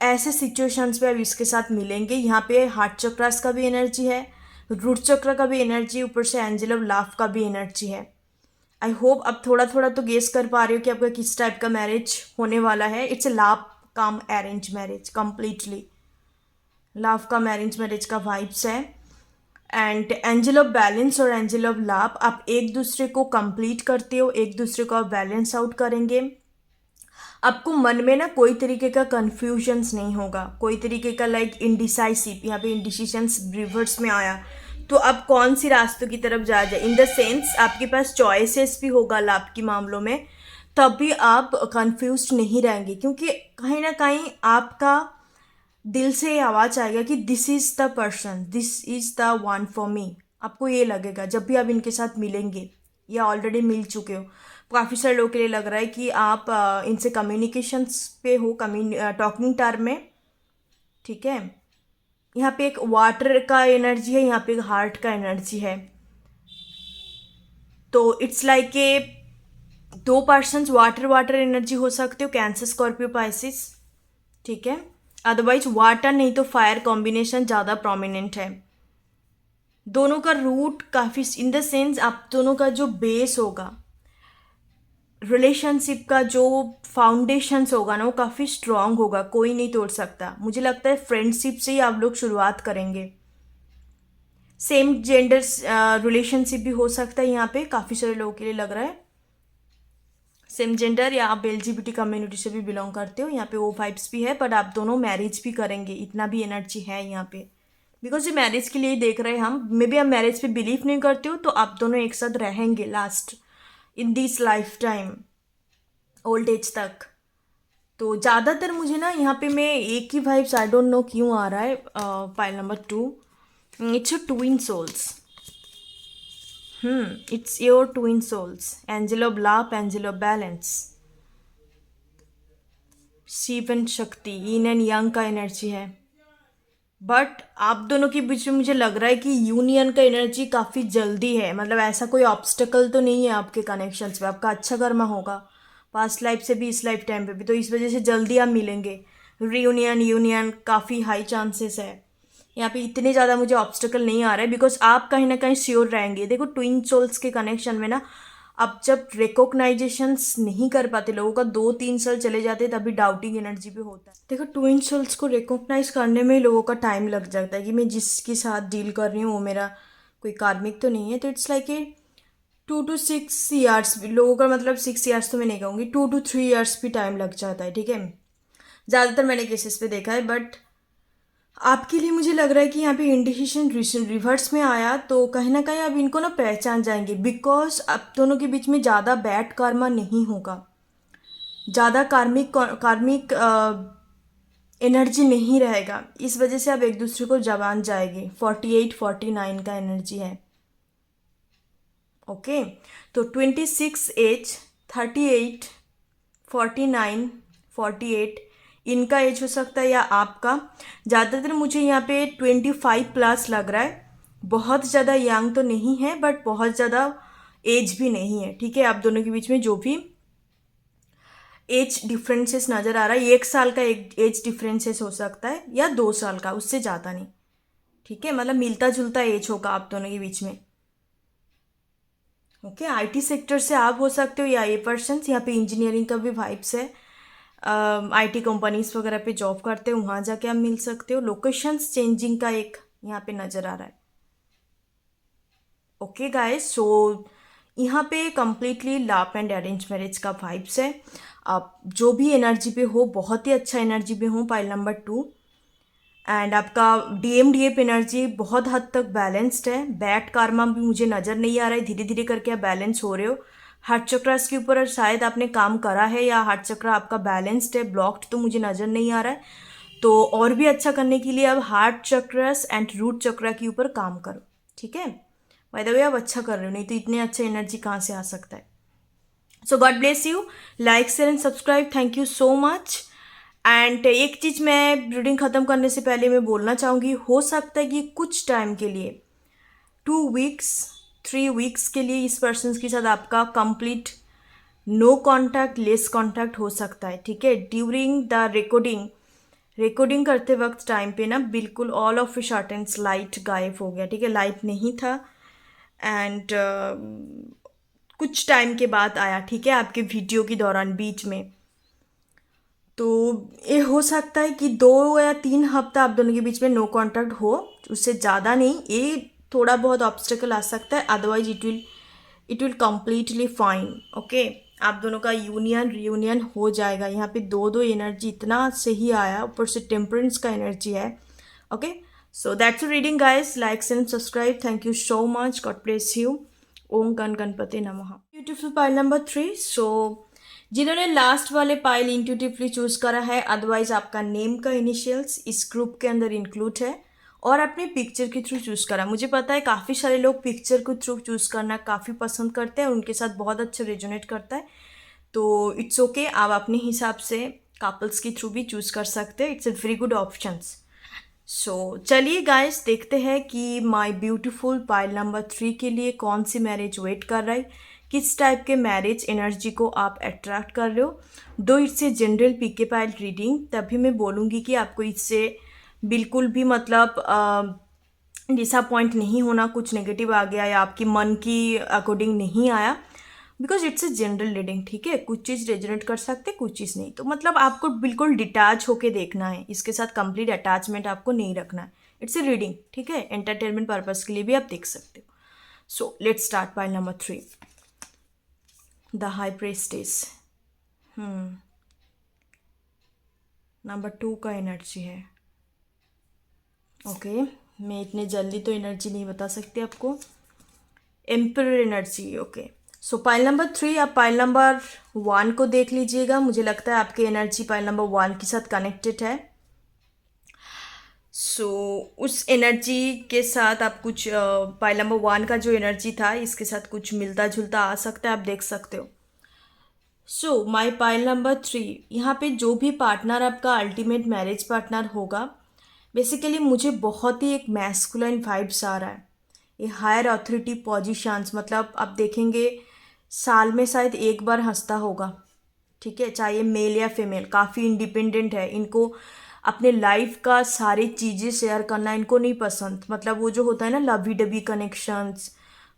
S1: ऐसे सिचुएशंस पे अब इसके साथ मिलेंगे। यहाँ पे हार्ट चक्रास का भी एनर्जी है, रूट चक्र का भी एनर्जी, ऊपर से एंजल ऑफ लव का भी एनर्जी है। आई होप अब थोड़ा थोड़ा तो गेस कर पा रही हो कि आपका किस टाइप का मैरिज होने वाला है। It's a love cum arrange marriage, completely love cum arrange marriage का वाइब्स है। एंड एंजल ऑफ बैलेंस और एंजल ऑफ लव, आप एक दूसरे को कंप्लीट करते हो, एक दूसरे को आप बैलेंस आउट करेंगे। आपको मन में ना कोई तरीके का कन्फ्यूजन्स नहीं होगा, कोई तरीके का लाइक इंडिसाइसिव, यहाँ पे इंडिसीशंस रिवर्स में आया, तो आप कौन सी रास्तों की तरफ जा जाए, इन द सेंस आपके पास चॉइसेस भी होगा लाभ के मामलों में, तब भी आप कंफ्यूज नहीं रहेंगे, क्योंकि कहीं ना कहीं आपका दिल से ये आवाज़ आएगा कि this is the person, this is the one for me. आपको ये लगेगा जब भी आप इनके साथ मिलेंगे या ऑलरेडी मिल चुके हो। काफ़ी सारे लोगों के लिए लग रहा है कि आप इनसे कम्युनिकेशंस पे हो, टॉकिंग टर्म में, ठीक है। यहाँ पे एक वाटर का एनर्जी है, यहाँ पे एक हार्ट का एनर्जी है, तो it's like a 2 persons water water energy हो सकते हो, कैंसर, स्कॉर्पियो, पाइसिस, ठीक है। अदरवाइज वाटर नहीं तो फायर कॉम्बिनेशन ज़्यादा प्रोमिनेंट है। दोनों का रूट काफ़ी, इन द सेंस आप दोनों का जो बेस होगा, रिलेशनशिप का जो फाउंडेशंस होगा ना, वो काफ़ी स्ट्रांग होगा, कोई नहीं तोड़ सकता। मुझे लगता है फ्रेंडशिप से ही आप लोग शुरुआत करेंगे। सेम जेंडर रिलेशनशिप भी हो सकता है, यहाँ पे काफ़ी सारे लोगों के लिए लग रहा है सेम जेंडर, या आप एलजीबीटी कम्युनिटी से भी बिलोंग करते हो, यहाँ पे वो वाइब्स भी है, बट आप दोनों मैरिज भी करेंगे, इतना भी एनर्जी है यहाँ पे, बिकॉज ये मैरिज के लिए ही देख रहे हैं हम। मे बी आप मैरिज पे बिलीव नहीं करते हो, तो आप दोनों एक साथ रहेंगे last in this lifetime, old age तक। तो ज़्यादातर मुझे ना यहाँ पे मैं एक ही वाइब्स, आई डोंट नो क्यों आ रहा है। Pile number 2, it's twin souls, it's your twin souls, angel of love, angel of balance. Shiva and Shakti, yin and yang का एनर्जी है। बट आप दोनों के बीच में मुझे लग रहा है कि यूनियन का एनर्जी काफ़ी जल्दी है, मतलब ऐसा कोई ऑब्स्टेकल तो नहीं है आपके कनेक्शंस पे, आपका अच्छा कर्मा होगा पास्ट लाइफ से भी इस लाइफ टाइम पे भी, तो इस वजह से जल्दी आप मिलेंगे। रीयूनियन यूनियन काफ़ी हाई चांसेस है यहाँ पे, इतने ज़्यादा मुझे ऑब्स्टेकल नहीं आ रहा है बिकॉज आप कहीं ना कहीं श्योर रहेंगे। देखो ट्विन सोल्स के कनेक्शन में ना, अब जब रिकॉग्नाइजेशंस नहीं कर पाते लोगों का, 2-3 साल चले जाते तभी डाउटिंग एनर्जी भी होता है। देखो ट्विन सोल्स को रिकॉग्नाइज करने में लोगों का टाइम लग जाता है कि मैं जिसके साथ डील कर रही हूँ वो मेरा कोई कार्मिक तो नहीं है, तो it's like a 2 to 6 years भी लोगों का, मतलब 6 years तो मैं नहीं कहूँगी, 2 to 3 years भी टाइम लग जाता है, ठीक है, ज़्यादातर मैंने केसेस पे देखा है। बट आपके लिए मुझे लग रहा है कि यहाँ पे इंडिसिशन रिवर्स में आया, तो कहीं ना कहीं अब इनको ना पहचान जाएंगे बिकॉज अब दोनों के बीच में ज़्यादा बैड कर्मा नहीं होगा, ज़्यादा कार्मिक कार्मिक एनर्जी नहीं रहेगा, इस वजह से अब एक दूसरे को जवान जाएंगे। 48-49 का एनर्जी है। ओके तो 26 एज, 38, 49, 48 इनका एज हो सकता है या आपका। ज़्यादातर मुझे यहाँ पे 25+ लग रहा है, बहुत ज़्यादा यंग तो नहीं है बट बहुत ज़्यादा एज भी नहीं है, ठीक है। आप दोनों के बीच में जो भी एज डिफरेंसेस नज़र आ रहा है, 1 साल का एक एज डिफरेंसेस हो सकता है या 2 साल का, उससे ज़्यादा नहीं, ठीक है, मतलब मिलता जुलता एज होगा आप दोनों के बीच में। ओके आईटी सेक्टर से आप हो सकते हो या ये पर्सन, यहाँ पे इंजीनियरिंग का भी वाइब्स है, आईटी कंपनीज वगैरह पे जॉब करते हो वहाँ जाके आप मिल सकते हो। लोकेशंस चेंजिंग का एक यहाँ पे नज़र आ रहा है। ओके गाइस, सो यहाँ पे completely love and arrange marriage का वाइब्स है। आप जो भी एनर्जी पे हो, बहुत ही अच्छा एनर्जी पे हो पाइल नंबर 2, एंड आपका डीएफ एनर्जी बहुत हद तक बैलेंस्ड है। बैड कार्मा भी मुझे नज़र नहीं आ रहा है, धीरे धीरे करके आप बैलेंस हो रहे हो। हार्ट चक्रास के ऊपर शायद आपने काम करा है या हार्ट चक्र आपका बैलेंस्ड है, ब्लॉक्ड तो मुझे नज़र नहीं आ रहा है। तो और भी अच्छा करने के लिए अब हार्ट चक्रस एंड रूट चक्रा के ऊपर काम करो, ठीक है। बाय द वे आप अच्छा कर रहे हो, नहीं तो इतने अच्छे एनर्जी कहाँ से आ सकता है। So God bless you, like share and subscribe, thank you so much. And एक चीज़ मैं रीडिंग ख़त्म करने से पहले मैं बोलना चाहूँगी, हो सकता है कि कुछ टाइम के लिए 2 weeks 3 weeks के लिए इस पर्सन के साथ आपका complete no contact, less contact हो सकता है, ठीक है। ड्यूरिंग द रिकॉर्डिंग करते वक्त टाइम पे ना बिल्कुल ऑल ऑफ शॉर्टेंस लाइट गायब हो गया, ठीक है, लाइट नहीं था। एंड कुछ टाइम के बाद आया, ठीक है, आपके वीडियो के दौरान बीच में। तो ये हो सकता है कि 2 या 3 हफ्ता आप दोनों के बीच में नो कांटेक्ट हो, उससे ज़्यादा नहीं, ये थोड़ा बहुत ऑब्स्टेकल आ सकता है, otherwise it will completely fine. Okay आप दोनों का यूनियन रियूनियन हो जाएगा। यहाँ पे 2 एनर्जी इतना सही आया, ऊपर से टेम्परेंस का एनर्जी है। Okay so that's reading guys, like and subscribe, thank you so much, God bless you. ओम गण गणपति नमः। Beautiful pile number 3। सो जिन्होंने लास्ट वाले पाइल इंट्यूटिवली चूज करा है, अदरवाइज आपका नेम का इनिशियल्स इस ग्रुप के अंदर इंक्लूड है और अपने पिक्चर के थ्रू चूज़ करा। मुझे पता है काफ़ी सारे लोग पिक्चर के थ्रू चूज़ करना काफ़ी पसंद करते हैं और उनके साथ बहुत अच्छा रेजोनेट करता है, तो इट्स ओके, आप अपने हिसाब से कपल्स के थ्रू भी चूज़ कर सकते हैं, it's a very good options. So चलिए गाइस देखते हैं कि माय ब्यूटीफुल पाइल नंबर 3 के लिए कौन सी मैरिज वेट कर रहा है, किस टाइप के मैरिज एनर्जी को आप अट्रैक्ट कर रहे हो। दो इससे जनरल पीके पाइल रीडिंग, तभी मैं बोलूँगी कि आपको इससे बिल्कुल भी मतलब डिसअपॉइंट नहीं होना, कुछ नेगेटिव आ गया या आपकी मन की अकॉर्डिंग नहीं आया, because it's a general reading, ठीक है। कुछ चीज़ रेजोनेट कर सकते, कुछ चीज़ नहीं, तो मतलब आपको बिल्कुल डिटैच होके देखना है, इसके साथ कंप्लीट अटैचमेंट आपको नहीं रखना है। इट्स ए रीडिंग, ठीक है, एंटरटेनमेंट पर्पज़ के लिए भी आप देख सकते हो। So let's start pile number 3, the high priestess. Number 2 का एनर्जी है। ओके मैं इतने जल्दी तो एनर्जी नहीं बता सकती आपको। Emperor energy, okay. सो पाइल नंबर 3, आप पाइल नंबर 1 को देख लीजिएगा। मुझे लगता है आपकी एनर्जी पाइल नंबर 1 के साथ कनेक्टेड है। सो उस एनर्जी के साथ आप कुछ पाइल नंबर 1 का जो एनर्जी था इसके साथ कुछ मिलता जुलता आ सकता है, आप देख सकते हो। सो माई पाइल नंबर 3, यहाँ पे जो भी पार्टनर आपका अल्टीमेट मैरिज पार्टनर होगा, बेसिकली मुझे बहुत ही एक मैस्कुलाइन वाइब्स आ रहा है। ये हायर अथॉरिटी पोजीशंस, मतलब आप देखेंगे साल में शायद एक बार हंसता होगा, ठीक है, चाहे मेल या फीमेल, काफ़ी इंडिपेंडेंट है। इनको अपने लाइफ का सारी चीज़ें शेयर करना इनको नहीं पसंद, मतलब वो जो होता है ना लवी डबी कनेक्शंस,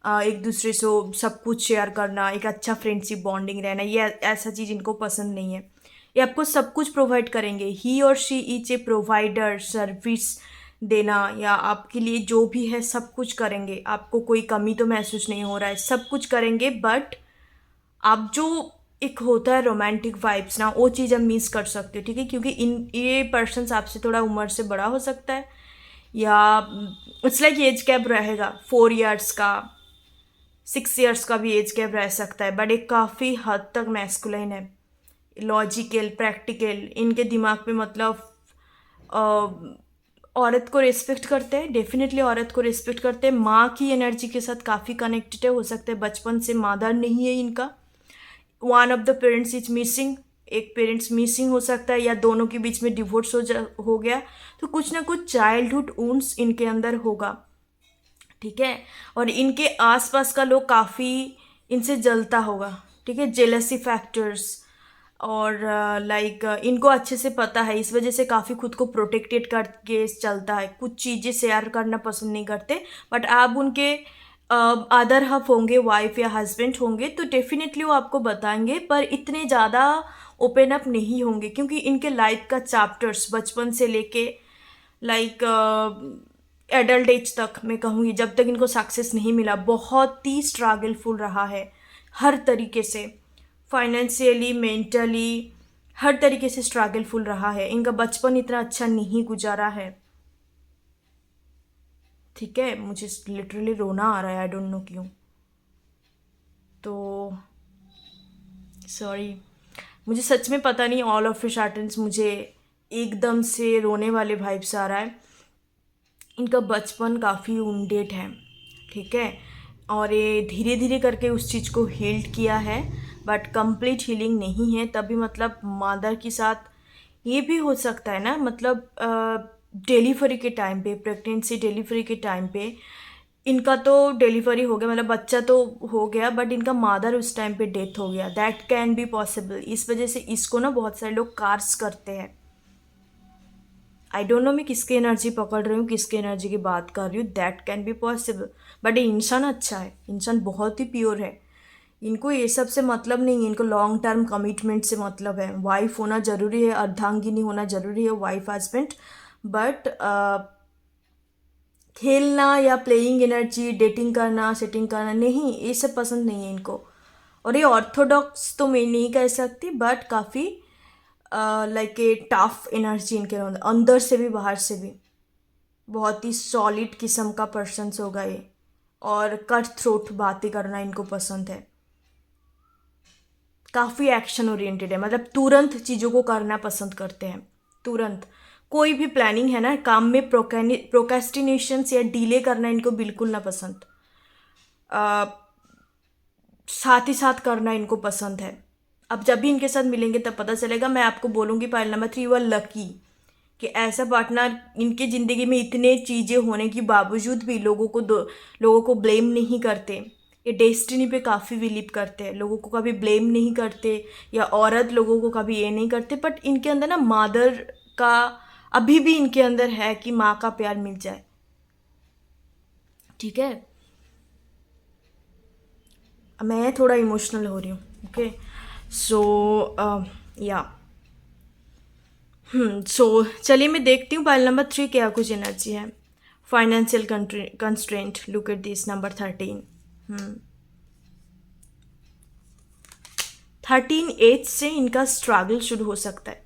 S1: एक दूसरे से सब कुछ शेयर करना, एक अच्छा फ्रेंडशिप बॉन्डिंग रहना, ये ऐसा चीज़ इनको पसंद नहीं है। ये आपको सब कुछ प्रोवाइड करेंगे, ही और she is a provider, service देना या आपके लिए जो भी है सब कुछ करेंगे, आपको कोई कमी तो महसूस नहीं हो रहा है, सब कुछ करेंगे। बट आप जो एक होता है रोमांटिक वाइब्स ना, वो चीज़ आप मिस कर सकते हो, ठीक है, क्योंकि इन ये पर्सन आपसे थोड़ा उम्र से बड़ा हो सकता है, या इट्स लाइक एज गैप रहेगा, 4 इयर्स का, 6 इयर्स का भी एज गैप रह सकता है, बट एक काफ़ी हद तक मैस्कुलाइन है, लॉजिकल प्रैक्टिकल, इनके दिमाग में मतलब औरत को रिस्पेक्ट करते हैं, डेफिनेटली औरत को रिस्पेक्ट करते हैं, माँ की एनर्जी के साथ काफ़ी कनेक्टेड है, हो सकता है बचपन से मादर नहीं है इनका, one of the parents is missing, एक पेरेंट्स मिसिंग हो सकता है, या दोनों के बीच में डिवोर्स हो गया, तो कुछ ना कुछ चाइल्डहुड वुंड्स इनके अंदर होगा, ठीक है। और इनके आसपास का लोग काफ़ी इनसे जलता होगा, ठीक है, जेलसी फैक्टर्स, और लाइक इनको अच्छे से पता है, इस वजह से काफ़ी खुद को प्रोटेक्टेड करके चलता है, कुछ चीज़ें शेयर करना पसंद नहीं करते। बट आप उनके अदर हाफ होंगे, वाइफ या हस्बैंड होंगे, तो डेफिनेटली वो आपको बताएंगे, पर इतने ज़्यादा ओपन अप नहीं होंगे, क्योंकि इनके लाइफ का चैप्टर्स बचपन से लेके लाइक एडल्ट एज तक, मैं कहूँगी जब तक इनको सक्सेस नहीं मिला, बहुत ही स्ट्रगलफुल रहा है हर तरीके से, फाइनेंशियली, मेंटली, हर तरीके से स्ट्रगलफुल रहा है, इनका बचपन इतना अच्छा नहीं गुजारा है, ठीक है। मुझे लिटरली रोना आ रहा है, आई डोंट नो क्यों, तो सॉरी, मुझे सच में पता नहीं, ऑल ऑफ ए सडन मुझे एकदम से रोने वाले वाइब्स आ रहा है। इनका बचपन काफ़ी उंडेट है, ठीक है, और ये धीरे धीरे करके उस चीज़ को हील्ड किया है, बट कंप्लीट हीलिंग नहीं है, तभी मतलब मदर के साथ ये भी हो सकता है ना, मतलब डिलीवरी के टाइम पे, प्रेगनेंसी डिलीवरी के टाइम पे इनका तो डिलीवरी हो गया, मतलब बच्चा तो हो गया, बट इनका मदर उस टाइम पे डेथ हो गया, दैट कैन बी पॉसिबल, इस वजह से इसको ना बहुत सारे लोग कार्स करते हैं। आई डोंट नो मैं किसकी एनर्जी पकड़ रही हूँ, किसकी एनर्जी की बात कर रही हूँ, that can be possible. But ये इंसान अच्छा है, इंसान बहुत ही प्योर है, इनको ये सब से मतलब नहीं है, इनको लॉन्ग टर्म कमिटमेंट से मतलब है, वाइफ होना ज़रूरी है, अर्धांगिनी होना ज़रूरी है, वाइफ हस्बैंड, बट खेलना या प्लेइंग एनर्जी, डेटिंग करना, सेटिंग करना नहीं, ये सब पसंद नहीं है इनको। और ये ऑर्थोडॉक्स तो मैं नहीं कह सकती, बट काफ़ी लाइक ए टफ एनर्जी इनके अंदर, अंदर से भी बाहर से भी, बहुत ही सॉलिड किस्म का पर्सन्स होगा ये, और कट थ्रोट बातें करना इनको पसंद है, काफ़ी एक्शन ओरिएंटेड है, मतलब तुरंत चीज़ों को करना पसंद करते हैं, तुरंत कोई भी प्लानिंग है ना काम में, प्रोकेस्टिनेशंस या डिले करना इनको बिल्कुल ना पसंद, साथ ही साथ करना इनको पसंद है। अब जब भी इनके साथ मिलेंगे तब पता चलेगा, मैं आपको बोलूँगी pile number 3 you are lucky कि ऐसा पार्टनर इनकी ज़िंदगी में, इतने चीज़ें होने के बावजूद भी लोगों को ब्लेम नहीं करते, ये डेस्टिनी पे काफ़ी बिलीव करते हैं, लोगों को कभी ब्लेम नहीं करते, या औरत लोगों को कभी ये नहीं करते, बट इनके अंदर ना मदर का अभी भी इनके अंदर है कि माँ का प्यार मिल जाए, ठीक है। मैं थोड़ा इमोशनल हो रही हूँ, ओके, सो या सो चलिए मैं देखती हूँ पाइल नंबर 3 क्या कुछ एनर्जी है। Financial constraint, look at this number 13। 13 age से इनका स्ट्रगल शुरू हो सकता है,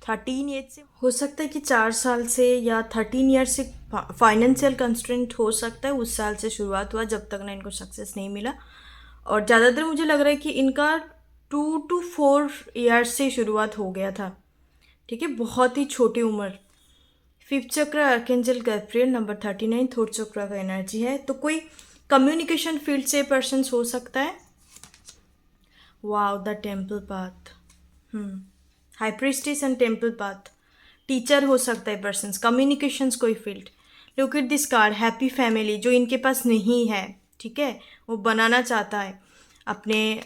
S1: 13 एज से हो सकता है कि 4 साल से या 13 ईयर से फाइनेंशियल कंस्ट्रेंट हो सकता है, उस साल से शुरुआत हुआ जब तक ना इनको सक्सेस नहीं मिला, और ज़्यादातर मुझे लग रहा है कि इनका 2 to 4 ईयर्स से शुरुआत हो गया था, ठीक है, बहुत ही छोटी उम्र। फिफ्थ चक्र आर्केंजल गैब्रियल, नंबर 39 थर्ड चक्र का एनर्जी है, तो कोई कम्युनिकेशन फील्ड से पर्सन हो सकता है, wow, the temple path. High priestess and temple path. Teacher हो सकता है पर्सन, कम्युनिकेशंस कोई field. Look at this card, happy family, जो इनके पास नहीं है, ठीक है, वो बनाना चाहता है अपने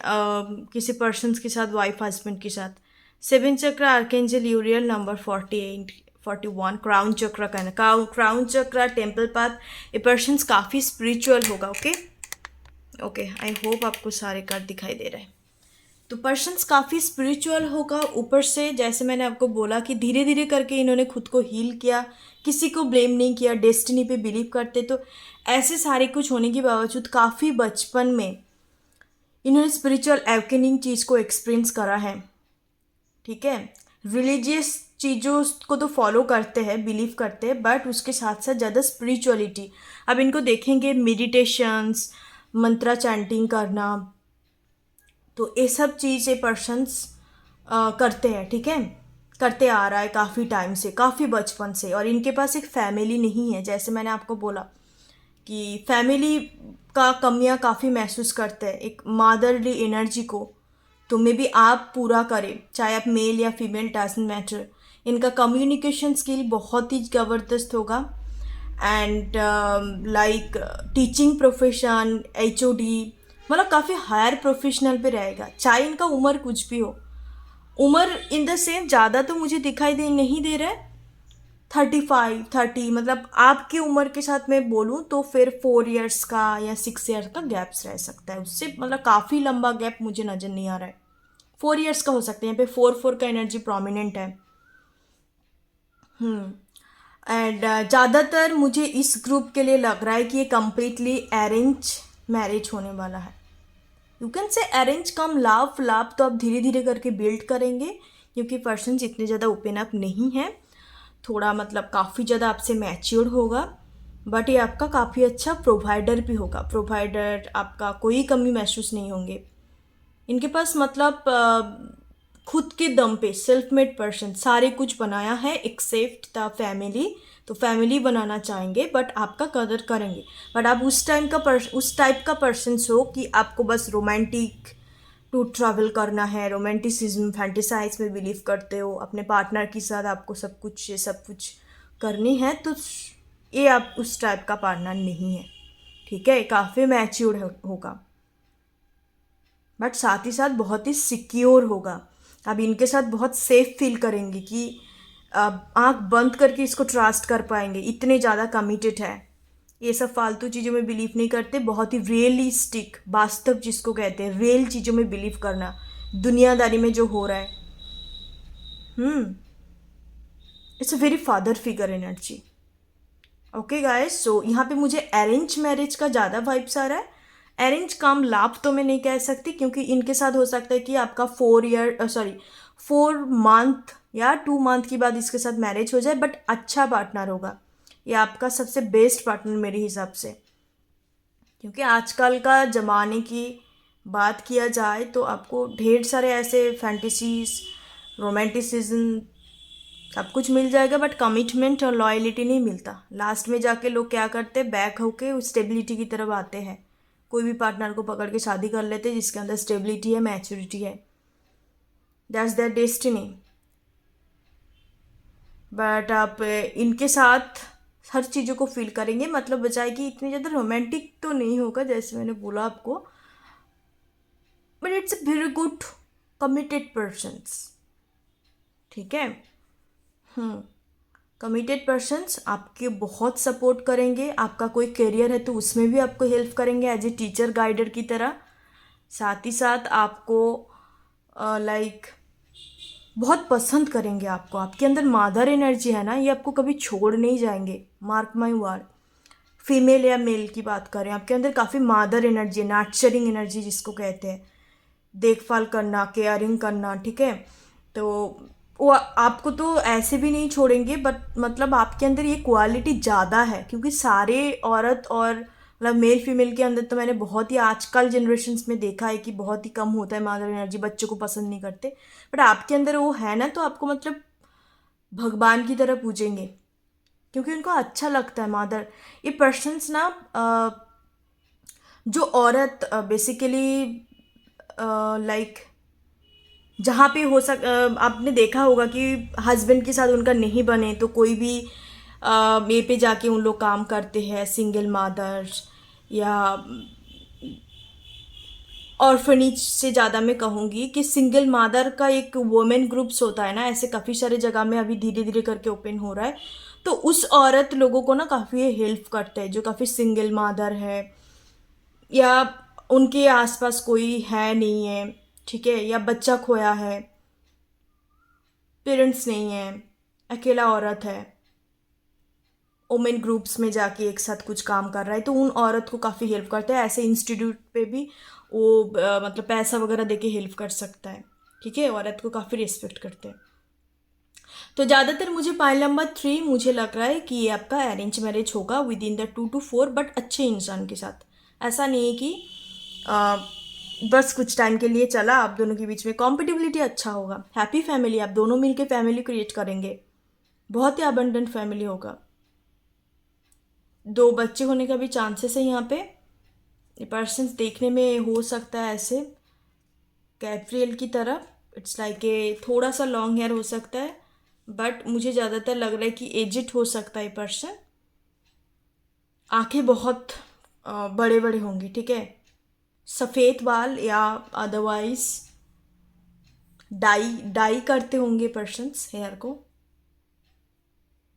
S1: किसी पर्सन के साथ, वाइफ हस्बैंड के साथ। सेवन चक्र, आर्केंजल यूरियल, नंबर 48 41, क्राउन चक्र का ना, क्राउन चक्र, टेम्पल पाथ। ये पर्सन काफ़ी स्पिरिचुअल होगा। ओके ओके, आई होप आपको सारे कार्ड दिखाई दे रहे हैं। तो पर्सन्स काफ़ी स्पिरिचुअल होगा। ऊपर से जैसे मैंने आपको बोला कि धीरे धीरे करके इन्होंने खुद को हील किया, किसी को ब्लेम नहीं किया, डेस्टिनी पे बिलीव करते। तो ऐसे सारे कुछ होने के बावजूद काफ़ी बचपन में इन्होंने स्पिरिचुअल एवकेनिंग चीज़ को एक्सपीरियंस करा है, ठीक है। रिलीजियस चीज़ों को तो फॉलो करते हैं, बिलीव करते हैं, बट उसके साथ साथ ज़्यादा स्पिरिचुअलिटी। अब इनको देखेंगे मेडिटेशंस, मंत्रा चैंटिंग करना, तो ये सब चीज़ ये पर्सन्स करते हैं, ठीक है, करते आ रहा है काफ़ी टाइम से, काफ़ी बचपन से। और इनके पास एक फैमिली नहीं है, जैसे मैंने आपको बोला कि फैमिली का कमियां काफ़ी महसूस करते हैं, एक मदरली एनर्जी को। तो मे बी आप पूरा करें, चाहे आप मेल या फीमेल, डजंट मैटर। इनका कम्युनिकेशन स्किल बहुत ही ज़बरदस्त होगा। And like teaching profession, HOD, मतलब काफ़ी हायर प्रोफेशनल पे रहेगा, चाहे इनका उम्र कुछ भी हो। उम्र इन द सेम ज़्यादा तो मुझे दिखाई दे नहीं दे रहा है, 35 30, मतलब आपकी उम्र के साथ मैं बोलूँ तो फिर 4 इयर्स का या 6 इयर्स का गैप्स रह सकता है, उससे मतलब काफ़ी लंबा गैप मुझे नज़र नहीं आ रहा है। 4 इयर्स का हो सकता है, यहाँ पे 4 का एनर्जी प्रोमिनेंट है। एंड ज़्यादातर मुझे इस ग्रुप के लिए लग रहा है कि ये कम्प्लीटली अरेंज मैरिज होने वाला है। यू कैन से अरेंज कम लाभ, लाभ तो आप धीरे धीरे करके बिल्ड करेंगे, क्योंकि पर्सन इतने ज़्यादा ओपन अप नहीं है, थोड़ा मतलब काफ़ी ज़्यादा आपसे मैच्योर होगा। बट ये आपका काफ़ी अच्छा प्रोवाइडर भी होगा, प्रोवाइडर, आपका कोई कमी महसूस नहीं होंगे इनके पास। मतलब खुद के दम पे सेल्फ मेड पर्सन, सारे कुछ बनाया है एक्सेप्ट द फैमिली। तो फैमिली बनाना चाहेंगे बट आपका कदर करेंगे। बट आप उस टाइप का पर्सन हो कि आपको बस रोमांटिक टू ट्रैवल करना है, रोमांटिसिज्म, फैंटेसाइज में बिलीव करते हो, अपने पार्टनर के साथ आपको सब कुछ, ये सब कुछ करनी है, तो ये आप उस टाइप का पार्टनर नहीं है, ठीक है। काफ़ी मैच्योर होगा, बट साथ ही साथ बहुत ही सिक्योर होगा। आप इनके साथ बहुत सेफ फील करेंगे कि आंख बंद करके इसको ट्रस्ट कर पाएंगे, इतने ज़्यादा कमिटेड है। ये सब फालतू चीज़ों में बिलीव नहीं करते, बहुत ही रियलिस्टिक, वास्तव जिसको कहते हैं, रियल चीज़ों में बिलीव करना, दुनियादारी में जो हो रहा है। It's a very father figure energy. Okay guys, so यहाँ पे मुझे अरेंज मैरिज का ज़्यादा वाइब्स आ रहा है। अरेंज कम लाभ तो मैं नहीं कह सकती, क्योंकि इनके साथ हो सकता है कि आपका 4 मंथ या 2 मंथ के बाद इसके साथ मैरिज हो जाए, बट अच्छा पार्टनर होगा। ये आपका सबसे बेस्ट पार्टनर मेरे हिसाब से, क्योंकि आजकल का ज़माने की बात किया जाए तो आपको ढेर सारे ऐसे फैंटेसीज, रोमांटिसिज्म, सब कुछ मिल जाएगा, बट कमिटमेंट और लॉयलिटी नहीं मिलता। लास्ट में जाके लोग क्या करते हैं, बैक होके स्टेबिलिटी की तरफ आते हैं, कोई भी पार्टनर को पकड़ के शादी कर लेते हैं जिसके अंदर स्टेबिलिटी है, मैच्योरिटी है, दैट्स देयर डेस्टिनी। बट आप इनके साथ हर चीज़ों को फील करेंगे, मतलब बचाए कि इतनी ज़्यादा रोमांटिक तो नहीं होगा जैसे मैंने बोला आपको, but it's a very good committed persons, ठीक है। कमिटेड पर्सन्स आपके बहुत सपोर्ट करेंगे, आपका कोई करियर है तो उसमें भी आपको हेल्प करेंगे एज ए टीचर गाइडर की तरह। साथ ही साथ आपको लाइक बहुत पसंद करेंगे, आपको, आपके अंदर मादर एनर्जी है ना, ये आपको कभी छोड़ नहीं जाएंगे, मार्क माई वर्ड। फीमेल या मेल की बात करें, आपके अंदर काफ़ी मादर एनर्जी है, नर्चरिंग एनर्जी जिसको कहते हैं, देखभाल करना, केयरिंग करना, ठीक है। तो वो आपको तो ऐसे भी नहीं छोड़ेंगे, बट मतलब आपके अंदर ये क्वालिटी ज़्यादा है, क्योंकि सारे औरत और मतलब मेल फीमेल के अंदर तो मैंने बहुत ही आजकल जनरेशन्स में देखा है कि बहुत ही कम होता है मदर एनर्जी, बच्चों को पसंद नहीं करते, बट आपके अंदर वो है ना, तो आपको मतलब भगवान की तरह पूजेंगे, क्योंकि उनको अच्छा लगता है मदर। ये पर्सन्स ना जो औरत बेसिकली लाइक जहाँ पे आपने देखा होगा कि हस्बैंड के साथ उनका नहीं बने तो कोई भी ये पे जाके उन लोग काम करते हैं, सिंगल मदर्स या ऑर्फनेज से ज़्यादा मैं कहूँगी कि सिंगल मदर का एक वुमेन ग्रुप्स होता है ना, ऐसे काफ़ी सारे जगह में अभी धीरे धीरे करके ओपन हो रहा है। तो उस औरत लोगों को ना काफ़ी हेल्प करते हैं जो काफ़ी सिंगल मदर है या उनके आसपास कोई है नहीं है, ठीक है, या बच्चा खोया है, पेरेंट्स नहीं है, अकेला औरत है, वुमेन ग्रुप्स में जाके एक साथ कुछ काम कर रहा है, तो उन औरत को काफ़ी हेल्प करता है। ऐसे इंस्टीट्यूट पे भी वो मतलब पैसा वगैरह देके हेल्प कर सकता है, ठीक है, औरत को काफ़ी रिस्पेक्ट करते हैं। तो ज़्यादातर मुझे पॉइंट नंबर 3 मुझे लग रहा है कि ये आपका अरेंज मैरिज होगा with in the 2 to 4, but अच्छे इंसान के साथ। ऐसा नहीं है कि आ, बस कुछ टाइम के लिए चला, आप दोनों के बीच में कॉम्पिटिबिलिटी अच्छा होगा, हैप्पी फैमिली, आप दोनों मिलके फैमिली क्रिएट करेंगे, बहुत ही अबंडेंट फैमिली होगा। 2 बच्चे होने का भी चांसेस है यहाँ पे। ये पर्सन देखने में हो सकता है ऐसे कैप्रियल की तरह, इट्स लाइक ए थोड़ा सा लॉन्ग हेयर हो सकता है, बट मुझे ज़्यादातर लग रहा है कि एजिड हो सकता है पर्सन। आंखें बहुत बड़े बड़े होंगे, ठीक है, सफ़ेद बाल या अदरवाइज डाई डाई करते होंगे पर्सन्स हेयर को,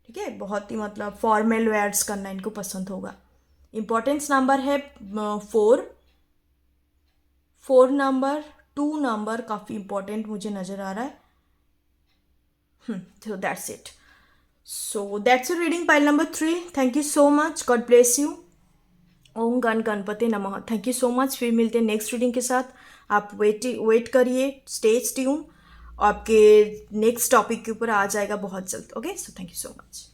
S1: ठीक है, बहुत ही मतलब फॉर्मल वेयर्स करना इनको पसंद होगा। इम्पोर्टेंस नंबर है 4 नंबर, 2 नंबर काफ़ी इंपॉर्टेंट मुझे नज़र आ रहा है। So that's it. So that's your reading pile number 3. Thank you so much. God bless you. ओम गण गणपति नमः। Thank you so much. फिर मिलते हैं नेक्स्ट रीडिंग के साथ। आप वेट करिए, स्टे ट्यून, आपके नेक्स्ट टॉपिक के ऊपर आ जाएगा बहुत जल्द। Okay, so thank you so much.